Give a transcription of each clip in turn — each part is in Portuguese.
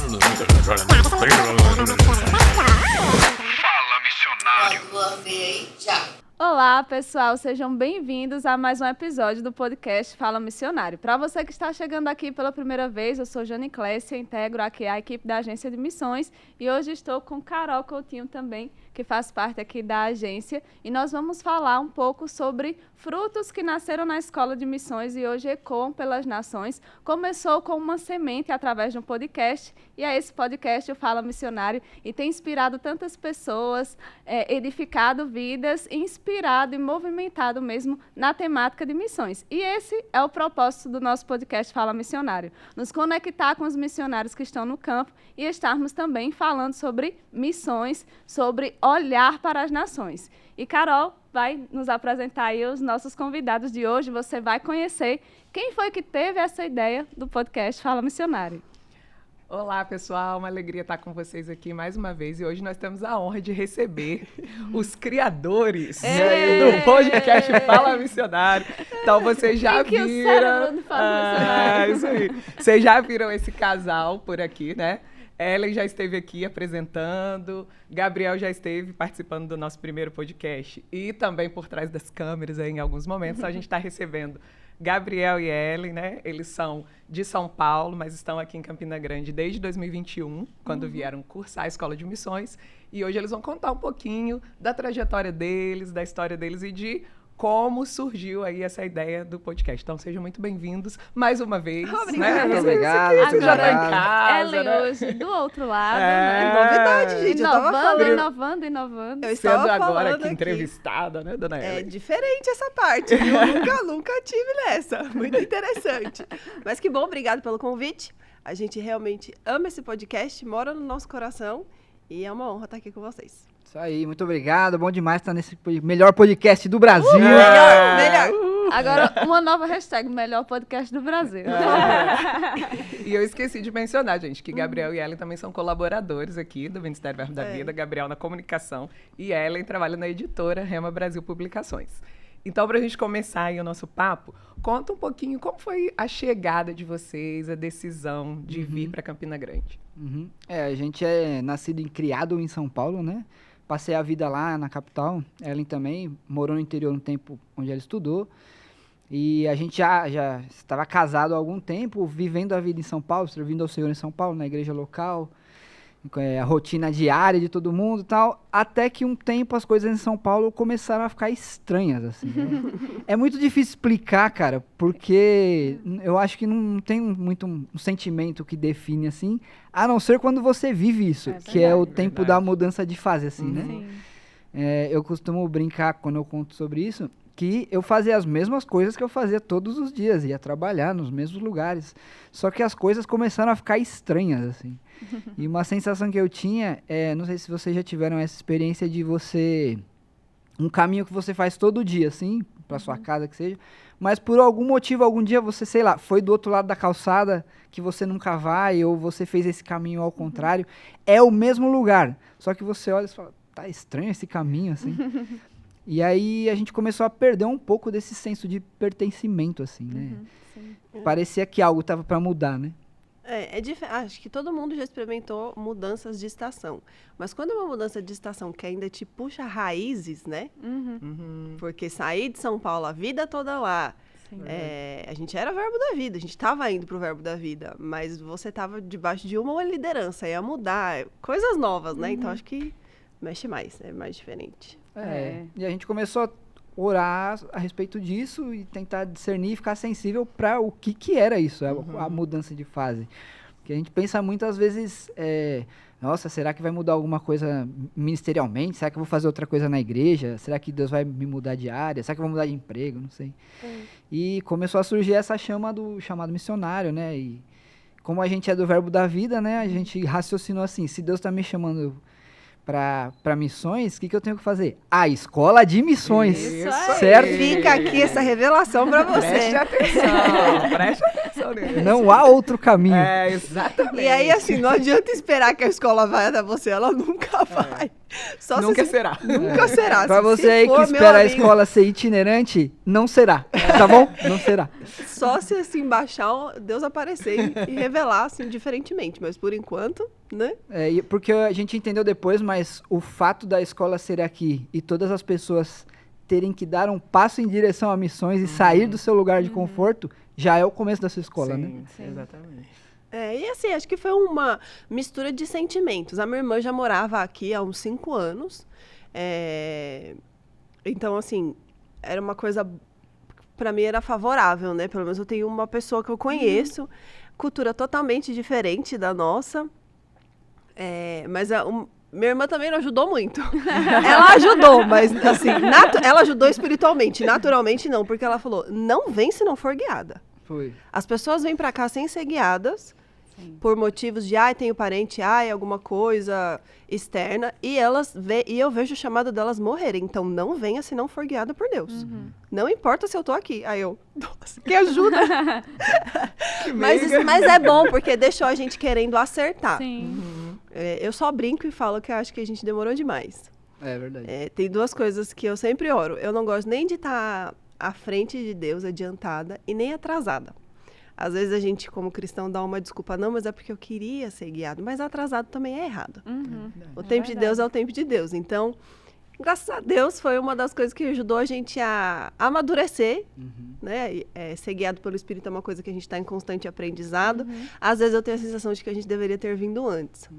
Fala, missionário. Olá, pessoal, sejam bem-vindos a mais um episódio do podcast Fala Missionário. Para você que está chegando aqui pela primeira vez, eu sou Jane Clécia, integro aqui a equipe da Agência de Missões e hoje estou com Carol Coutinho também, que faz parte aqui da agência, e nós vamos falar um pouco sobre frutos que nasceram na Escola de Missões e hoje ecoam pelas nações. Começou com uma semente através de um podcast, e é esse podcast, o Fala Missionário, e tem inspirado tantas pessoas, edificado vidas, inspirado e movimentado mesmo na temática de missões. E esse é o propósito do nosso podcast Fala Missionário, nos conectar com os missionários que estão no campo e estarmos também falando sobre missões, sobre olhar para as nações. E Carol vai nos apresentar aí os nossos convidados de hoje. Você vai conhecer quem foi que teve essa ideia do podcast Fala Missionário. Olá, pessoal, uma alegria estar com vocês aqui mais uma vez. E hoje nós temos a honra de receber os criadores do podcast Fala Missionário. Então, vocês já viram... o cérebro do Fala Missionário. Isso aí. Vocês já viram esse casal por aqui, né? Ellen já esteve aqui apresentando, Gabriel já esteve participando do nosso primeiro podcast e também por trás das câmeras aí, em alguns momentos. A gente está recebendo Gabriel e Ellen, né? Eles são de São Paulo, mas estão aqui em Campina Grande desde 2021, quando vieram cursar a Escola de Missões. E hoje eles vão contar um pouquinho da trajetória deles, da história deles e de como surgiu aí essa ideia do podcast. Então, sejam muito bem-vindos mais uma vez. Obrigada. Né? Obrigado. Você já está em casa, Ellen né? hoje do outro lado, É Novidade, gente. inovando. Eu estava Sendo agora falando aqui entrevistada, né, dona É Ellen? diferente essa parte. Eu nunca tive nessa. Muito interessante. Mas que bom, obrigado pelo convite. A gente realmente ama esse podcast, mora no nosso coração e é uma honra estar aqui com vocês. Isso aí, muito obrigado. Bom demais estar nesse melhor podcast do Brasil. Melhor. Agora, uma nova hashtag, melhor podcast do Brasil. E eu esqueci de mencionar, gente, que Gabriel e Ellen também são colaboradores aqui do Ministério Verbo da Vida. Gabriel na comunicação e Ellen trabalha na editora Rema Brasil Publicações. Então, para a gente começar aí o nosso papo, conta um pouquinho como foi a chegada de vocês, a decisão de vir para Campina Grande. A gente é nascido e criado em São Paulo, né? Passei a vida lá na capital. Ellen também morou no interior um tempo onde ela estudou. E a gente já estava casado há algum tempo, vivendo a vida em São Paulo, servindo ao Senhor em São Paulo, na igreja local, a rotina diária de todo mundo e tal, até que um tempo as coisas em São Paulo começaram a ficar estranhas, assim, né? É muito difícil explicar, cara, porque eu acho que não tem muito um sentimento que define, assim, a não ser quando você vive isso, que é o tempo da mudança de fase, assim, né? Sim. Eu costumo brincar, quando eu conto sobre isso, que eu fazia as mesmas coisas que eu fazia todos os dias, ia trabalhar nos mesmos lugares, só que as coisas começaram a ficar estranhas, assim. E uma sensação que eu tinha, não sei se vocês já tiveram essa experiência de um caminho que você faz todo dia, assim, para sua casa, que seja, mas por algum motivo, algum dia você, sei lá, foi do outro lado da calçada que você nunca vai, ou você fez esse caminho ao contrário, é o mesmo lugar, só que você olha e fala, tá estranho esse caminho, assim. E aí a gente começou a perder um pouco desse senso de pertencimento, assim, né? Parecia que algo tava para mudar, né? Acho que todo mundo já experimentou mudanças de estação. Mas quando é uma mudança de estação que ainda te puxa raízes, né? Porque sair de São Paulo a vida toda lá, a gente era Verbo da Vida, a gente estava indo pro Verbo da Vida, mas você estava debaixo de uma liderança, ia mudar, coisas novas, né? Então acho que mexe mais, é mais diferente. E a gente começou a orar a respeito disso e tentar discernir e ficar sensível para o que era isso, a mudança de fase. Porque a gente pensa muitas vezes, nossa, será que vai mudar alguma coisa ministerialmente? Será que eu vou fazer outra coisa na igreja? Será que Deus vai me mudar de área? Será que eu vou mudar de emprego? Não sei. E começou a surgir essa chama do chamado missionário, né? E como a gente é do Verbo da Vida, né? A gente raciocinou assim, se Deus está me chamando para missões, o que eu tenho que fazer? A escola de missões, Isso certo? Fica aqui essa revelação para você. Preste atenção, preste atenção. só nesse. Não há outro caminho. É, exatamente. E aí, assim, não adianta esperar que a escola vai até você, ela nunca vai. Só Nunca se- será. Nunca será. Pra Se você aí que for, meu espera a amigo, escola ser itinerante, não será, tá bom? Não será. Só se, assim, baixar, Deus aparecer e revelar, assim, diferentemente. Mas, por enquanto, né? Porque a gente entendeu depois, mas o fato da escola ser aqui e todas as pessoas terem que dar um passo em direção a missões e sair do seu lugar de conforto, já é o começo da sua escola, né? Sim, exatamente. E assim, acho que foi uma mistura de sentimentos. A minha irmã já morava aqui há uns 5 anos. Então, assim, era uma coisa, pra mim era favorável, né? Pelo menos eu tenho uma pessoa que eu conheço, cultura totalmente diferente da nossa. Mas minha irmã também não ajudou muito. Ela ajudou, mas assim, ela ajudou espiritualmente, naturalmente não, porque ela falou, não vem se não for guiada. Foi. As pessoas vêm pra cá sem ser guiadas, Sim. por motivos de, tenho parente, alguma coisa externa, e eu vejo o chamado delas morrerem. Então, não venha se não for guiada por Deus. Não importa se eu tô aqui. Aí eu, nossa, que ajuda! mas é bom, porque deixou a gente querendo acertar. Sim. Eu só brinco e falo que eu acho que a gente demorou demais. É verdade. Tem 2 coisas que eu sempre oro. Eu não gosto nem de estar à frente de Deus, adiantada, e nem atrasada. Às vezes a gente, como cristão, dá uma desculpa, não, mas é porque eu queria ser guiado. Mas atrasado também é errado. O tempo de Deus é o tempo de Deus. Então, graças a Deus, foi uma das coisas que ajudou a gente a amadurecer, né? Ser guiado pelo Espírito é uma coisa que a gente está em constante aprendizado. Às vezes eu tenho a sensação de que a gente deveria ter vindo antes.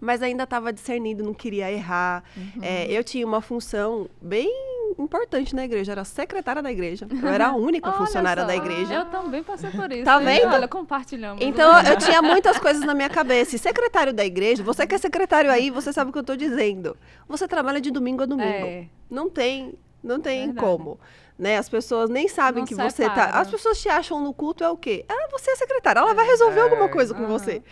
Mas ainda estava discernindo, não queria errar. Eu tinha uma função bem importante na igreja, eu era secretária da igreja. Eu era a única Olha funcionária só, da igreja. Eu também passei por isso. Tá hein? vendo? Olha, compartilhamos. Então, eu tinha muitas coisas na minha cabeça. E secretário da igreja, você que é secretário aí, você sabe o que eu tô dizendo. Você trabalha de domingo a domingo. Não tem Verdade. como. Né? As pessoas nem sabem Não que você separa. tá... As pessoas te acham no culto é o quê? Você é secretária, ela vai resolver alguma coisa com você.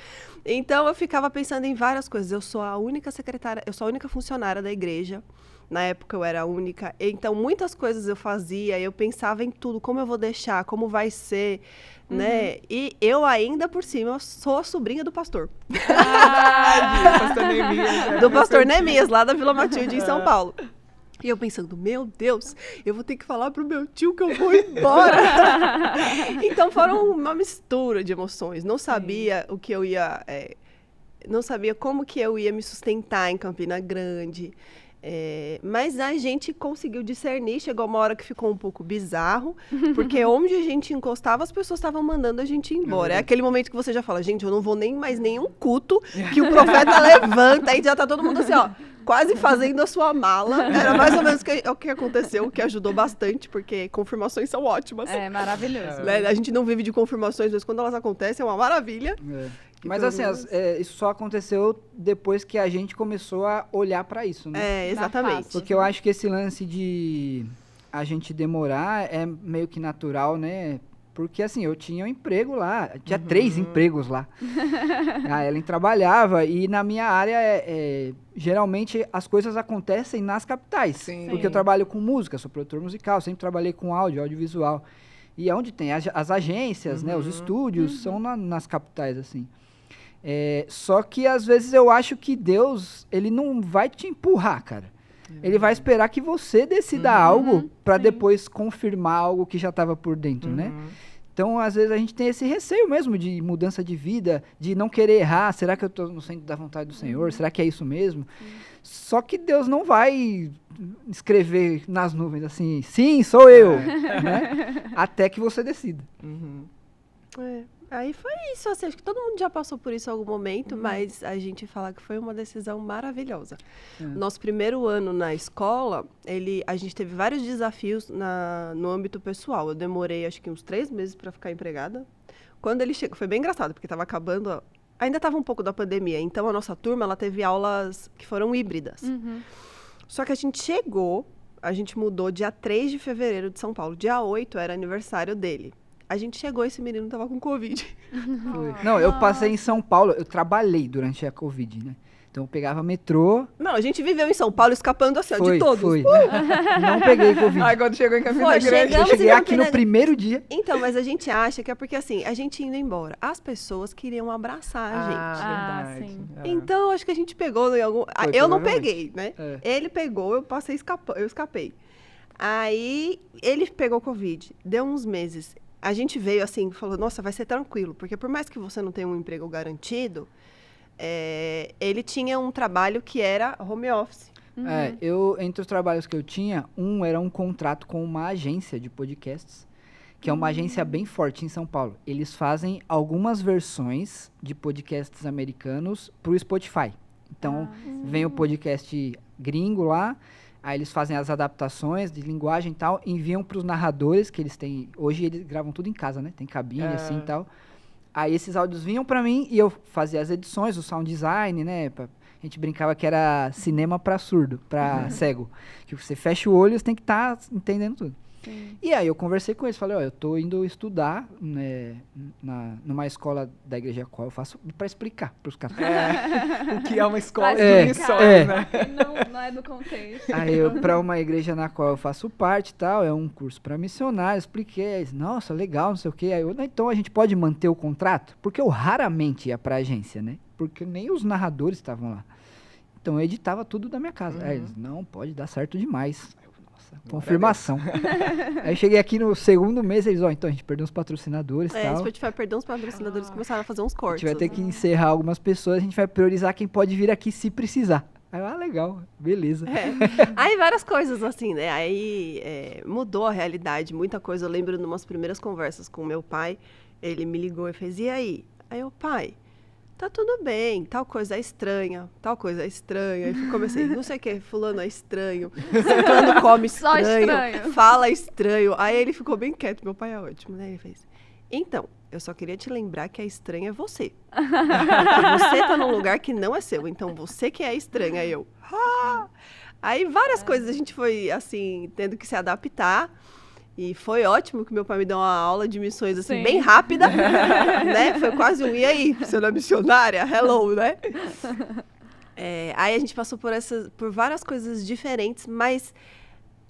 Então, eu ficava pensando em várias coisas. Eu sou a única secretária, eu sou a única funcionária da igreja. Na época eu era a única. Então, muitas coisas eu fazia, eu pensava em tudo, como eu vou deixar, como vai ser, né? E eu ainda, por cima, sou a sobrinha do pastor. Pastor Neemias, Do pastor Neemias, lá da Vila Matilde, em São Paulo. E eu pensando, meu Deus, eu vou ter que falar pro meu tio que eu vou embora. Então, foram uma mistura de emoções. Não sabia o que eu ia... não sabia como que eu ia me sustentar em Campina Grande. Mas a gente conseguiu discernir, chegou uma hora que ficou um pouco bizarro, porque onde a gente encostava, as pessoas estavam mandando a gente ir embora. É aquele momento que você já fala, gente, eu não vou nem mais nenhum culto, que o profeta levanta e já tá todo mundo assim, ó, quase fazendo a sua mala. Era mais ou menos o que aconteceu, o que ajudou bastante, porque confirmações são ótimas. É maravilhoso. Né? A gente não vive de confirmações, mas quando elas acontecem é uma maravilha. Mas assim, isso só aconteceu depois que a gente começou a olhar pra isso, né? Exatamente. Porque eu acho que esse lance de a gente demorar é meio que natural, né? Porque assim, eu tinha um emprego lá, tinha 3 empregos lá. A Ellen trabalhava e na minha área, geralmente as coisas acontecem nas capitais. Sim. Porque eu trabalho com música, sou produtor musical, sempre trabalhei com audiovisual. E é onde tem as agências, né? Os estúdios são nas capitais, assim. Só que às vezes eu acho que Deus, ele não vai te empurrar, cara. Ele vai esperar que você decida algo para depois confirmar algo que já estava por dentro, né? Então, às vezes, a gente tem esse receio mesmo de mudança de vida, de não querer errar. Será que eu estou no centro da vontade do Senhor? Será que é isso mesmo? Só que Deus não vai escrever nas nuvens assim, sim, sou eu, né? Até que você decida. Aí foi isso, assim, acho que todo mundo já passou por isso em algum momento, mas a gente fala que foi uma decisão maravilhosa. Nosso primeiro ano na escola, a gente teve vários desafios no âmbito pessoal. Eu demorei, acho que uns 3 meses para ficar empregada. Quando ele chegou, foi bem engraçado, porque estava acabando, ainda estava um pouco da pandemia, então a nossa turma, ela teve aulas que foram híbridas. Só que a gente chegou, a gente mudou dia 3 de fevereiro de São Paulo, dia 8 era aniversário dele. A gente chegou, esse menino tava com Covid. Não, eu passei em São Paulo, eu trabalhei durante a Covid, né? Então eu pegava metrô. Não, a gente viveu em São Paulo escapando assim, ó, de Foi, todos. foi. Não peguei Covid. Aí quando chegou em Campina Foi, Grande... Eu chegamos cheguei em aqui Campina no primeiro dia. Então, mas a gente acha que é porque assim, a gente indo embora, as pessoas queriam abraçar a gente. verdade. sim. Então, acho que a gente pegou em algum. Foi, Eu não provavelmente. peguei, né? É. Ele pegou, eu escapei. Aí ele pegou Covid, deu uns meses. A gente veio assim, falou, nossa, vai ser tranquilo, porque por mais que você não tenha um emprego garantido, ele tinha um trabalho que era home office. Entre os trabalhos que eu tinha, era um contrato com uma agência de podcasts, que é uma agência bem forte em São Paulo. Eles fazem algumas versões de podcasts americanos pro Spotify. Então, vem o podcast gringo lá, aí eles fazem as adaptações de linguagem e tal, enviam pros narradores, que eles têm... Hoje eles gravam tudo em casa, né? Tem cabine assim e tal. Aí esses áudios vinham pra mim e eu fazia as edições, o sound design, né? A gente brincava que era cinema pra surdo, pra cego. Que você fecha o olho e você tem que estar entendendo tudo. Sim. E aí eu conversei com eles, falei, eu tô indo estudar, né, numa escola da igreja a qual eu faço, pra explicar pros caras. O que é uma escola Pra de explicar. missões, né? Não é do contexto. Aí pra uma igreja na qual eu faço parte e tal, é um curso pra missionário, expliquei, aí eles, nossa, legal, não sei o quê. Aí então a gente pode manter o contrato? Porque eu raramente ia pra agência, né? Porque nem os narradores estavam lá. Então eu editava tudo da minha casa. Aí eles, não, pode dar certo demais. Aí eu, nossa, confirmação. Aí eu cheguei aqui no segundo mês, eles, então a gente perdeu uns patrocinadores e tal. Spotify perdeu uns patrocinadores, começaram a fazer uns A cortes. gente vai ter que encerrar algumas pessoas, a gente vai priorizar quem pode vir aqui se precisar. Aí, legal, beleza. Aí várias coisas assim, né? Aí mudou a realidade, muita coisa. Eu lembro de umas primeiras conversas com meu pai, ele me ligou e fez, e aí? Aí eu, pai, tá tudo bem, tal coisa é estranha, tal coisa é estranha. Aí comecei, não sei o que, fulano é estranho, fulano come Só estranho, estranho. fala estranho. Aí ele ficou bem quieto, meu pai é ótimo, né? Ele fez, então, eu só queria te lembrar que a estranha é você. Porque você tá num lugar que não é seu, então você que é estranha. Aí eu, Aí várias coisas a gente foi, assim, tendo que se adaptar. E foi ótimo que meu pai me deu uma aula de missões, assim, Sim. bem rápida, né? Foi quase e aí, você não é missionária? Hello, né? Aí a gente passou por várias coisas diferentes, mas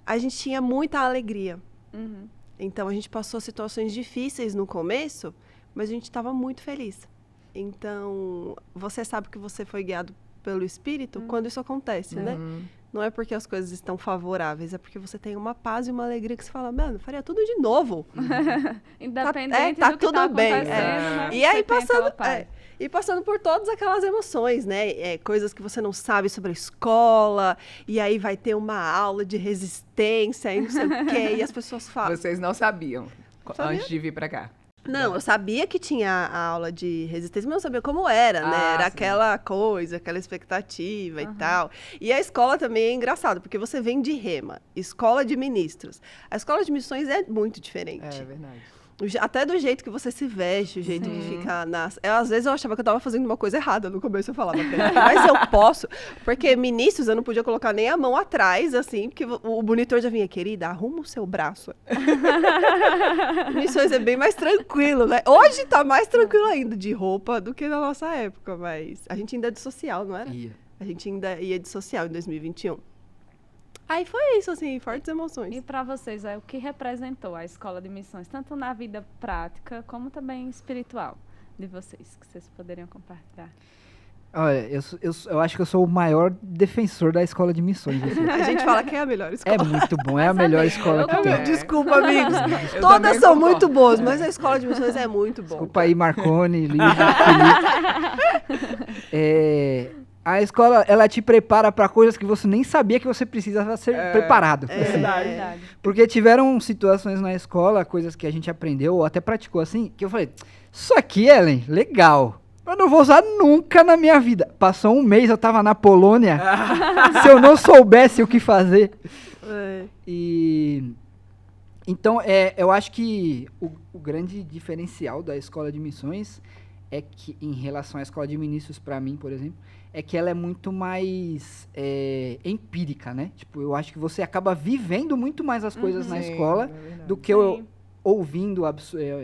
a gente tinha muita alegria. Uhum. Então, a gente passou situações difíceis no começo, mas a gente estava muito feliz. Então, você sabe que você foi guiado pelo Espírito quando isso acontece, né? Não é porque as coisas estão favoráveis, é porque você tem uma paz e uma alegria que você fala, mano, faria tudo de novo. Independente tá do que tudo tá bem. acontecendo, né? E aí, Você tem aquela paz. passando por todas aquelas emoções, né? Coisas que você não sabe sobre a escola, e aí vai ter uma aula de resistência, e não sei o quê, e as pessoas falam... Vocês não sabiam Sabia? antes de vir pra cá? Não, eu sabia que tinha a aula de resistência, mas eu não sabia como era, né? Era sim. aquela coisa, aquela expectativa e tal. E a escola também é engraçado, porque você vem de Rema, escola de ministros. A escola de missões é muito diferente. É verdade. Até do jeito que você se veste, o jeito que fica às vezes eu achava que eu tava fazendo uma coisa errada no começo, eu falava, mas eu posso, porque ministros eu não podia colocar nem a mão atrás, assim, porque o monitor já vinha, querida, arruma o seu braço. Missões é bem mais tranquilo, né? Hoje tá mais tranquilo ainda de roupa do que na nossa época, mas a gente ainda é de social, não era? Ia. A gente ainda ia de social em 2021. Aí foi isso, assim, fortes emoções. E para vocês, o que representou a escola de missões, tanto na vida prática como também espiritual de vocês, que vocês poderiam compartilhar? Olha, eu acho que eu sou o maior defensor da escola de missões. Assim. A gente fala que é a melhor escola. É muito bom, é a melhor escola eu que também. tem. Desculpa, amigos. Eu Todas também são concordo. muito boas, mas a escola de missões é muito boa. Desculpa aí, Marconi, Lívia, Felipe. A escola, ela te prepara para coisas que você nem sabia que você precisava ser preparado. assim. Verdade. Porque tiveram situações na escola, coisas que a gente aprendeu ou até praticou assim, que eu falei, isso aqui, Ellen, legal. Eu não vou usar nunca na minha vida. Passou um mês, eu tava na Polônia. Se eu não soubesse o que fazer. Então, eu acho que o grande diferencial da escola de missões é que, em relação à escola de ministros, para mim, por exemplo, é que ela é muito mais empírica, né? Tipo, eu acho que você acaba vivendo muito mais as coisas na Sim, escola é verdade. do que ouvindo,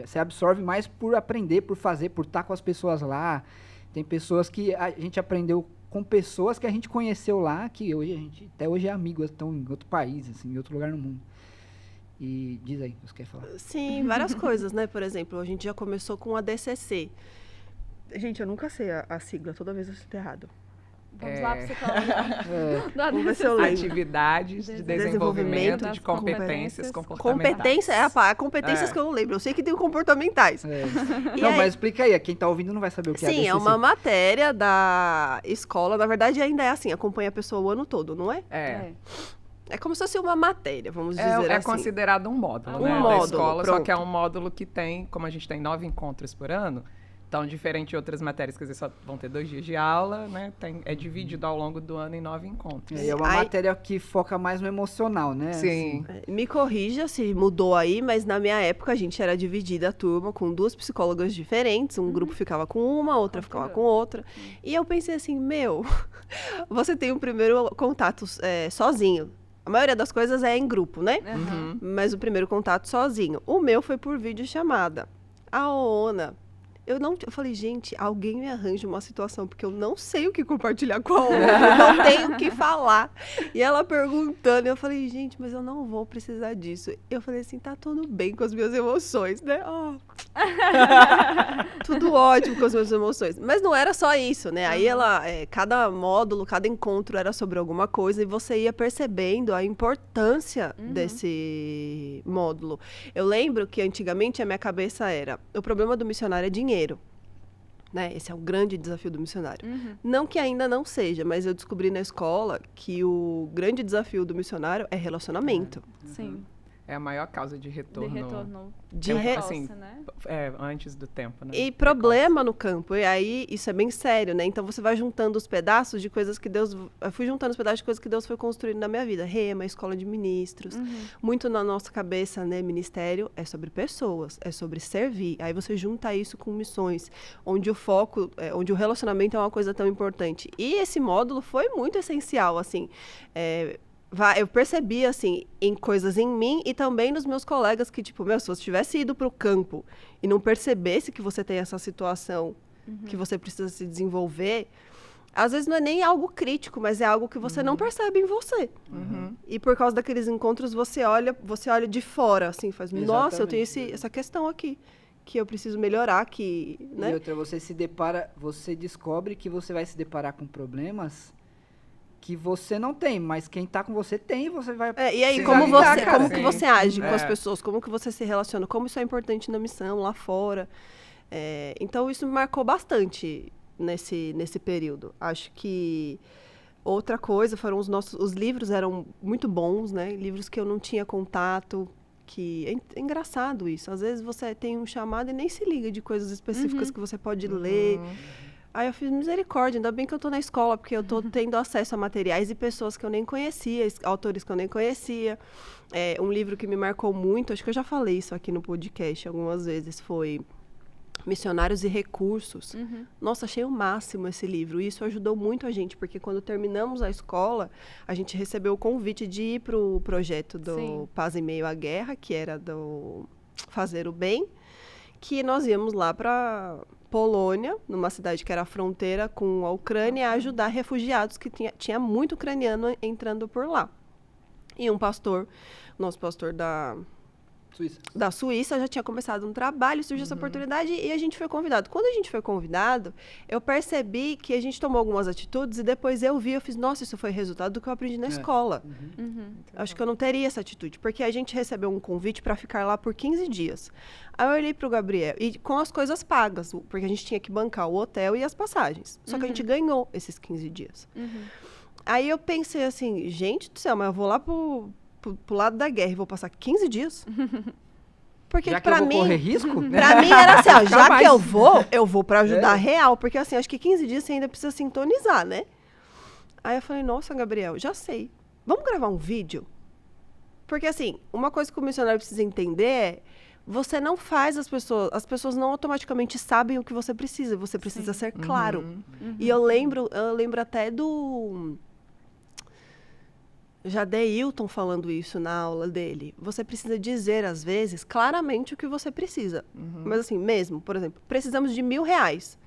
você absorve mais por aprender, por fazer, por estar com as pessoas lá. Tem pessoas que a gente aprendeu com pessoas que a gente conheceu lá, que hoje a gente até hoje é amigo, estão em outro país, assim, em outro lugar no mundo. E diz aí, você quer falar? Sim, várias coisas, né? Por exemplo, a gente já começou com a DCC. Gente, eu nunca sei a sigla, toda vez eu cito errado. Vamos lá, psicóloga. Vamos ver se eu lembro. Atividades de desenvolvimento de competências comportamentais. Competência, competências que eu não lembro. Eu sei que tem comportamentais. E não, aí, mas explica aí, quem tá ouvindo não vai saber o que é sim, DCC. é uma matéria da escola. Na verdade, ainda é assim, acompanha a pessoa o ano todo, não é? É como se fosse uma matéria, vamos dizer assim. É considerado um módulo, né? módulo, da escola, pronto. só que é um módulo que tem, como a gente tem 9 encontros por ano, então, diferente de outras matérias, quer dizer, só vão ter 2 dias de aula, né? É dividido ao longo do ano em 9 encontros. É uma matéria que foca mais no emocional, né? Sim. Assim. Me corrija se mudou aí, mas na minha época a gente era dividida a turma com 2 psicólogas diferentes. Um grupo ficava com uma, outra ficava com outra. E eu pensei assim, você tem um primeiro contato sozinho. A maioria das coisas é em grupo, né? Mas o primeiro contato sozinho. O meu foi por videochamada. A ONA... Eu falei, gente, alguém me arranja uma situação, porque eu não sei o que compartilhar com a outra, eu não tenho o que falar. E ela perguntando, eu falei, gente, mas eu não vou precisar disso. Eu falei assim, tá tudo bem com as minhas emoções, né? Tudo ótimo com as minhas emoções. Mas não era só isso, né? Aí cada módulo, cada encontro era sobre alguma coisa e você ia percebendo a importância desse módulo. Eu lembro que antigamente a minha cabeça era, o problema do missionário é dinheiro. Né? Esse é o grande desafio do missionário. Não que ainda não seja, mas eu descobri na escola que o grande desafio do missionário é relacionamento. Sim. É a maior causa de retorno. Assim, né? Antes do tempo, né? E problema no campo. E aí, isso é bem sério, né? Então, você vai juntando os pedaços de coisas que Deus... Eu fui juntando os pedaços de coisas que Deus foi construindo na minha vida. Rema, escola de ministros. Muito na nossa cabeça, né? Ministério é sobre pessoas, é sobre servir. Aí você junta isso com missões, onde o foco, onde o relacionamento é uma coisa tão importante. E esse módulo foi muito essencial, assim... eu percebi, assim, em coisas em mim e também nos meus colegas que, tipo, se você tivesse ido para o campo e não percebesse que você tem essa situação que você precisa se desenvolver, às vezes não é nem algo crítico, mas é algo que você não percebe em você. E por causa daqueles encontros, você olha de fora, assim, faz, nossa, eu tenho essa questão aqui, que eu preciso melhorar, né? E outra, você descobre que você vai se deparar com problemas que você não tem, mas quem tá com você tem, você vai... E aí, como que você age com as pessoas, como que você se relaciona, como isso é importante na missão, lá fora. Então, isso me marcou bastante nesse período. Acho que outra coisa foram os livros eram muito bons, né? Livros que eu não tinha contato, que é engraçado isso. Às vezes você tem um chamado e nem se liga de coisas específicas que você pode ler. Aí eu fiz misericórdia, ainda bem que eu tô na escola, porque eu tô tendo acesso a materiais e pessoas que eu nem conhecia, autores que eu nem conhecia. Um livro que me marcou muito, acho que eu já falei isso aqui no podcast algumas vezes, foi Missionários e Recursos. Nossa, achei o máximo esse livro. E isso ajudou muito a gente, porque quando terminamos a escola, a gente recebeu o convite de ir pro projeto do Paz em Meio à Guerra, que era do Fazer o Bem, que nós íamos lá para Polônia, numa cidade que era a fronteira com a Ucrânia, a ajudar refugiados, que tinha muito ucraniano entrando por lá. E um pastor, nosso pastor da Suíça, já tinha começado um trabalho, surgiu essa oportunidade e a gente foi convidado. Quando a gente foi convidado, eu percebi que a gente tomou algumas atitudes e depois eu fiz, nossa, isso foi resultado do que eu aprendi na escola. Acho que eu não teria essa atitude, porque a gente recebeu um convite para ficar lá por 15 dias. Aí eu olhei pro Gabriel, e com as coisas pagas, porque a gente tinha que bancar o hotel e as passagens. Só que a gente ganhou esses 15 dias. Aí eu pensei assim, gente do céu, mas eu vou lá pro lado da guerra e vou passar 15 dias? Porque já que eu vou correr risco? Pra mim era assim, ó, já que eu vou pra ajudar real. Porque assim, acho que 15 dias você ainda precisa sintonizar, né? Aí eu falei, nossa, Gabriel, já sei. Vamos gravar um vídeo? Porque assim, uma coisa que o missionário precisa entender é, você não faz as pessoas não automaticamente sabem o que você precisa. Você precisa ser claro. E eu lembro até do... Jadeilton falando isso na aula dele. Você precisa dizer, às vezes, claramente o que você precisa. Mas assim, mesmo, por exemplo, precisamos de R$1.000.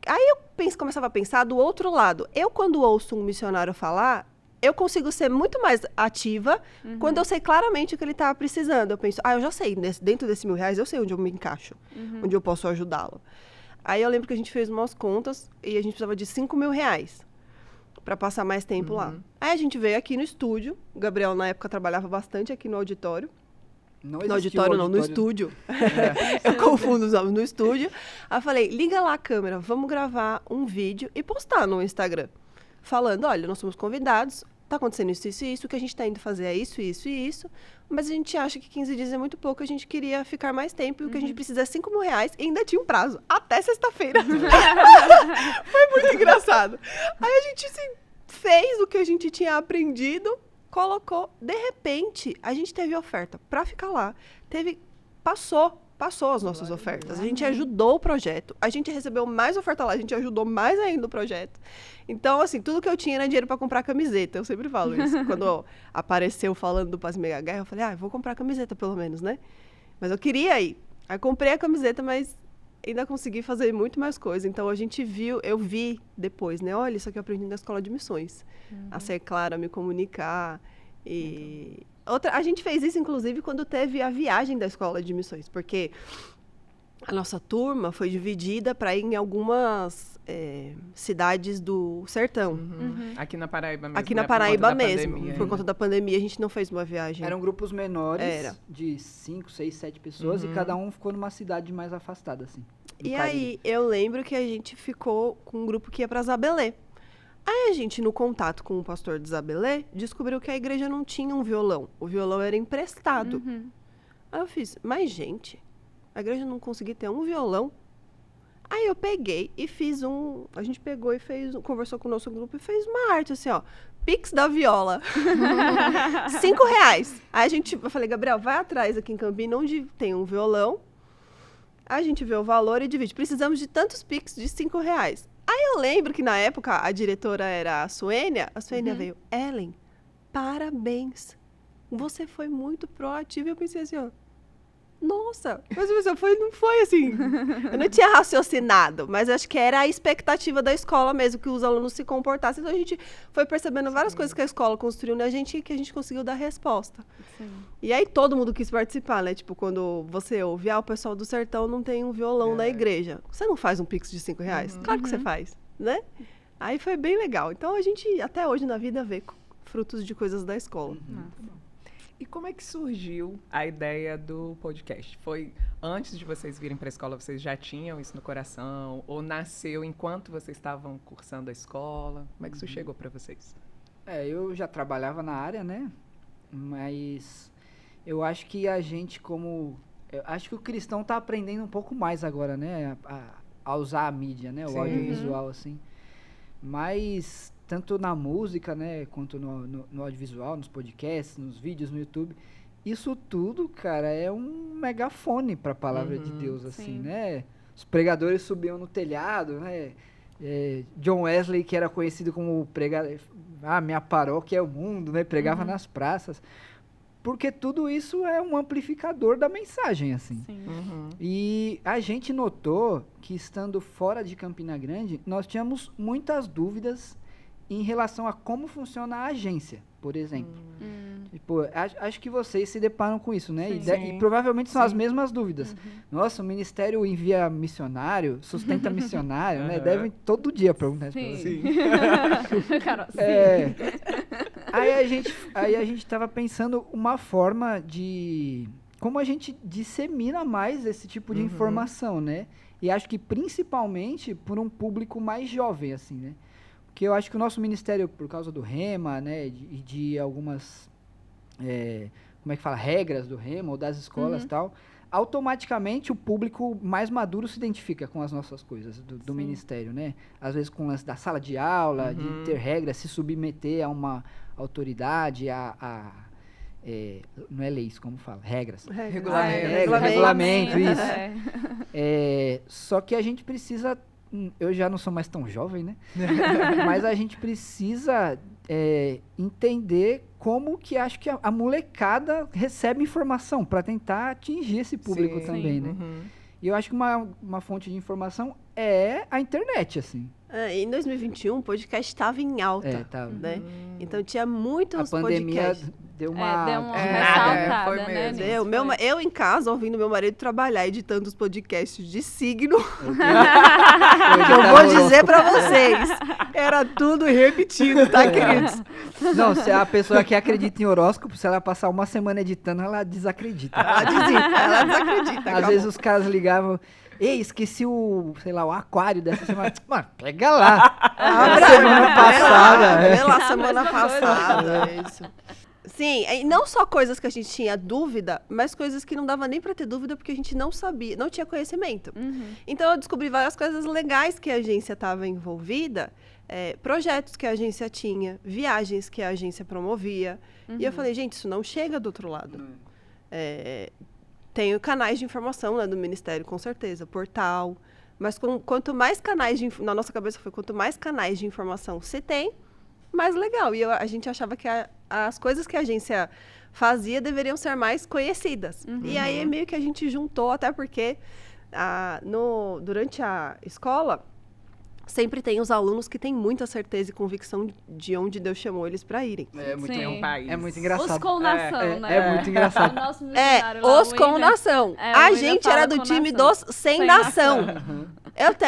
Aí eu começava a pensar do outro lado. Eu, quando ouço um missionário falar, eu consigo ser muito mais ativa quando eu sei claramente o que ele tá precisando. Eu penso, eu já sei, dentro desse R$1.000, eu sei onde eu me encaixo, onde eu posso ajudá-lo. Aí eu lembro que a gente fez umas contas e a gente precisava de R$5.000 para passar mais tempo lá. Aí a gente veio aqui no estúdio. O Gabriel, na época, trabalhava bastante aqui no auditório. No auditório não, no estúdio. Eu confundo os nomes, no estúdio. Aí eu falei, liga lá a câmera, vamos gravar um vídeo e postar no Instagram. Falando, olha, nós somos convidados, tá acontecendo isso, isso e isso, o que a gente tá indo fazer é isso, isso e isso, mas a gente acha que 15 dias é muito pouco, a gente queria ficar mais tempo e o que a gente precisa é R$5.000 e ainda tinha um prazo, até sexta-feira. Foi muito engraçado. Aí a gente fez o que a gente tinha aprendido, colocou, de repente, a gente teve oferta para ficar lá, passou as nossas ofertas, a gente ajudou o projeto, a gente recebeu mais oferta lá, a gente ajudou mais ainda o projeto. Então, assim, tudo que eu tinha era dinheiro para comprar camiseta, eu sempre falo isso. Quando apareceu falando do Paz Mega Guerra, eu falei, eu vou comprar camiseta pelo menos, né? Mas eu queria ir. Aí comprei a camiseta, mas ainda consegui fazer muito mais coisa. Então, eu vi depois, né? Olha, isso aqui eu aprendi na escola de missões. A ser clara, a me comunicar. A gente fez isso, inclusive, quando teve a viagem da escola de missões, porque a nossa turma foi dividida para ir em algumas cidades do sertão. Aqui na Paraíba mesmo. Aqui na Paraíba mesmo. Por conta da pandemia, a gente não fez uma viagem. Eram grupos menores, de 5, 6, 7 pessoas, e cada um ficou numa cidade mais afastada, assim. E aí, eu lembro que a gente ficou com um grupo que ia para Zabelê. Aí a gente, no contato com o pastor de Zabelê, descobriu que a igreja não tinha um violão. O violão era emprestado. Aí eu fiz, mas gente, a igreja não conseguia ter um violão? Aí eu peguei e fiz a gente pegou e conversou com o nosso grupo e fez uma arte assim, ó. Pix da viola. R$5. Aí eu falei, Gabriel, vai atrás aqui em Campinas, onde tem um violão. A gente vê o valor e divide. Precisamos de tantos Pix de R$5. Aí eu lembro que na época a diretora era a Suênia. A Suênia veio, Ellen, parabéns. Você foi muito proativa. E eu pensei assim, ó. Nossa, mas não foi assim. Eu não tinha raciocinado, mas acho que era a expectativa da escola mesmo, que os alunos se comportassem. Então a gente foi percebendo várias coisas que a escola construiu na gente que a gente conseguiu dar resposta. E aí todo mundo quis participar, né? Tipo, quando você ouve, o pessoal do sertão não tem um violão na igreja. Você não faz um Pix de R$5? Claro que você faz, né? Aí foi bem legal. Então a gente, até hoje na vida, vê frutos de coisas da escola. E como é que surgiu a ideia do podcast? Foi antes de vocês virem para a escola, vocês já tinham isso no coração? Ou nasceu enquanto vocês estavam cursando a escola? Como é que isso chegou para vocês? Eu já trabalhava na área, né? Mas eu acho que a gente eu acho que o cristão está aprendendo um pouco mais agora, né? A usar a mídia, né? O audiovisual, assim. Mas tanto na música, né, quanto no audiovisual, nos podcasts, nos vídeos no YouTube, isso tudo, cara, é um megafone para a palavra de Deus, assim, né? Os pregadores subiam no telhado, né? John Wesley, que era conhecido como pregador, minha paróquia é o mundo, né? Pregava nas praças. Porque tudo isso é um amplificador da mensagem, assim. E a gente notou que, estando fora de Campina Grande, nós tínhamos muitas dúvidas em relação a como funciona a agência, por exemplo. Tipo, acho que vocês se deparam com isso, né? E provavelmente são as mesmas dúvidas. Nossa, o ministério envia missionário, sustenta missionário, né? Devem todo dia perguntar isso pra vocês. Carol, Aí a gente tava pensando uma forma de como a gente dissemina mais esse tipo de informação, né? E acho que principalmente por um público mais jovem, assim, né? Porque eu acho que o nosso ministério, por causa do Rema, né, de algumas, como é que fala, regras do Rema ou das escolas e tal, automaticamente o público mais maduro se identifica com as nossas coisas do ministério, né? Às vezes com o lance da sala de aula, de ter regras, se submeter a uma autoridade, não é leis, como fala? Regras. Regulamento, isso. Só que a gente precisa... Eu já não sou mais tão jovem, né? Mas a gente precisa entender como que acho que a molecada recebe informação para tentar atingir esse público também, né? E eu acho que uma fonte de informação é a internet, assim. Em 2021, o podcast estava em alta, Tava. né? Então tinha muitos A pandemia podcasts. deu uma... deu uma ressaltada, ressaltada, foi né? mesmo. nisso, foi. Eu em casa, ouvindo meu marido trabalhar, editando os podcasts de signo, Eu eu vou dizer pra vocês, era tudo repetido, tá, queridos? Não, se a pessoa que acredita em horóscopo, se ela passar uma semana editando, ela desacredita. Ela desacredita. Às acabou. vezes os caras ligavam, ei, esqueci o aquário dessa semana. Mano, pega lá. Semana passada. Vê lá, É. semana Mesma coisa. passada. Isso. Sim, e não só coisas que a gente tinha dúvida, mas coisas que não dava nem pra ter dúvida porque a gente não sabia, não tinha conhecimento. Então eu descobri várias coisas legais que a agência estava envolvida, projetos que a agência tinha, viagens que a agência promovia. E eu falei, gente, isso não chega do outro lado. Tem canais de informação, né, do Ministério, com certeza, portal. Mas quanto mais canais na nossa cabeça foi, quanto mais canais de informação se tem, mais legal. E a gente achava que as coisas que a agência fazia deveriam ser mais conhecidas. E aí meio que a gente juntou, até porque durante a escola sempre tem os alunos que têm muita certeza e convicção de onde Deus chamou eles para irem. É muito Sim. em um país. É muito engraçado. Os com nação, né? É muito engraçado. O nosso missionário lá, Os o com William, nação. o A William gente fala era do com time nação. dos sem nação.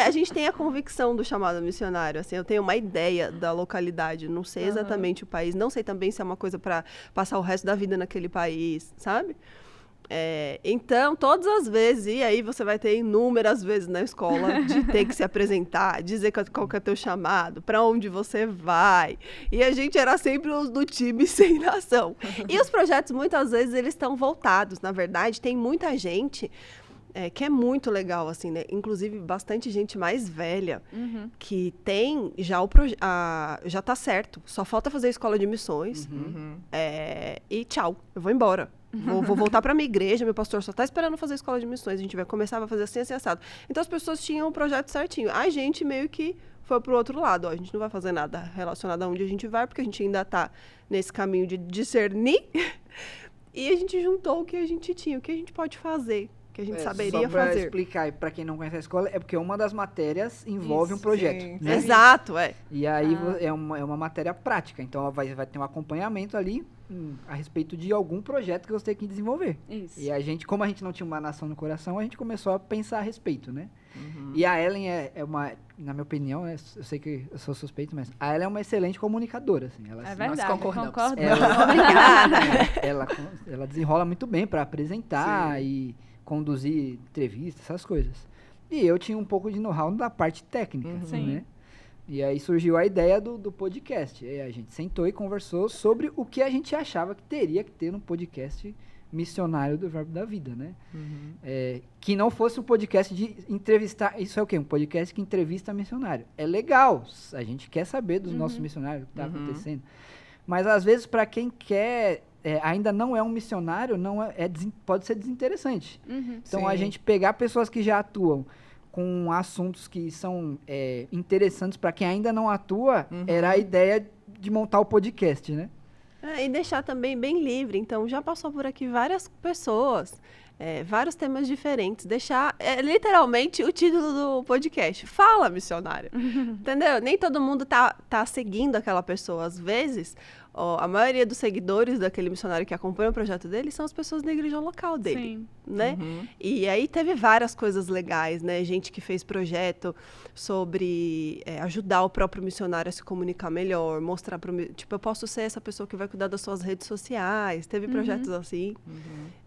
A gente tem a convicção do chamado missionário, assim, eu tenho uma ideia da localidade, não sei exatamente o país, não sei também se é uma coisa para passar o resto da vida naquele país, sabe? Então, todas as vezes, e aí você vai ter inúmeras vezes na escola de ter que se apresentar, dizer qual que é teu chamado, para onde você vai. E a gente era sempre os do time sem nação. E os projetos, muitas vezes, eles estão voltados. Na verdade, tem muita gente que é muito legal, assim, né? Inclusive, bastante gente mais velha que tem já já tá certo. Só falta fazer a escola de missões. E tchau, eu vou embora. Vou voltar para minha igreja, meu pastor só tá esperando fazer a escola de missões, a gente vai começar a fazer assim, assado. Então as pessoas tinham o projeto certinho. A gente meio que foi pro outro lado, ó, a gente não vai fazer nada relacionado a onde a gente vai, porque a gente ainda tá nesse caminho de discernir. E a gente juntou o que a gente tinha, o que a gente pode fazer, que a gente saberia só pra fazer. explicar, e pra quem não conhece a escola, é porque uma das matérias envolve um projeto. sim, né? Exato, E aí é uma matéria prática, então ela vai ter um acompanhamento ali a respeito de algum projeto que você tem que desenvolver. Isso. E a gente, como a gente não tinha uma nação no coração, a gente começou a pensar a respeito, né? E a Ellen é uma, na minha opinião, eu sei que eu sou suspeito, mas a Ellen é uma excelente comunicadora, assim. Ela, É assim, verdade, concordamos. concordo. ela desenrola muito bem para apresentar e conduzir entrevistas, essas coisas. E eu tinha um pouco de know-how da parte técnica, Sim. né? E aí surgiu a ideia do podcast. E aí a gente sentou e conversou sobre o que a gente achava que teria que ter no podcast missionário do Verbo da Vida, né? Que não fosse um podcast de entrevistar... Isso é o quê? Um podcast que entrevista missionário. É legal, a gente quer saber dos nossos missionários, o que está acontecendo. Mas às vezes para quem quer... ainda não é um missionário, pode ser desinteressante. Então a Sim. gente pegar pessoas que já atuam com assuntos que são interessantes para quem ainda não atua, era a ideia de montar o podcast, né? E deixar também bem livre. Então, já passou por aqui várias pessoas, vários temas diferentes. Deixar, literalmente, o título do podcast. Fala, missionário. Entendeu? Nem todo mundo tá seguindo aquela pessoa. Às vezes, a maioria dos seguidores daquele missionário que acompanha o projeto dele são as pessoas da igreja local dele. Sim. Né? E aí teve várias coisas legais, né? Gente que fez projeto sobre ajudar o próprio missionário a se comunicar melhor, mostrar para tipo, eu posso ser essa pessoa que vai cuidar das suas redes sociais. Teve projetos assim.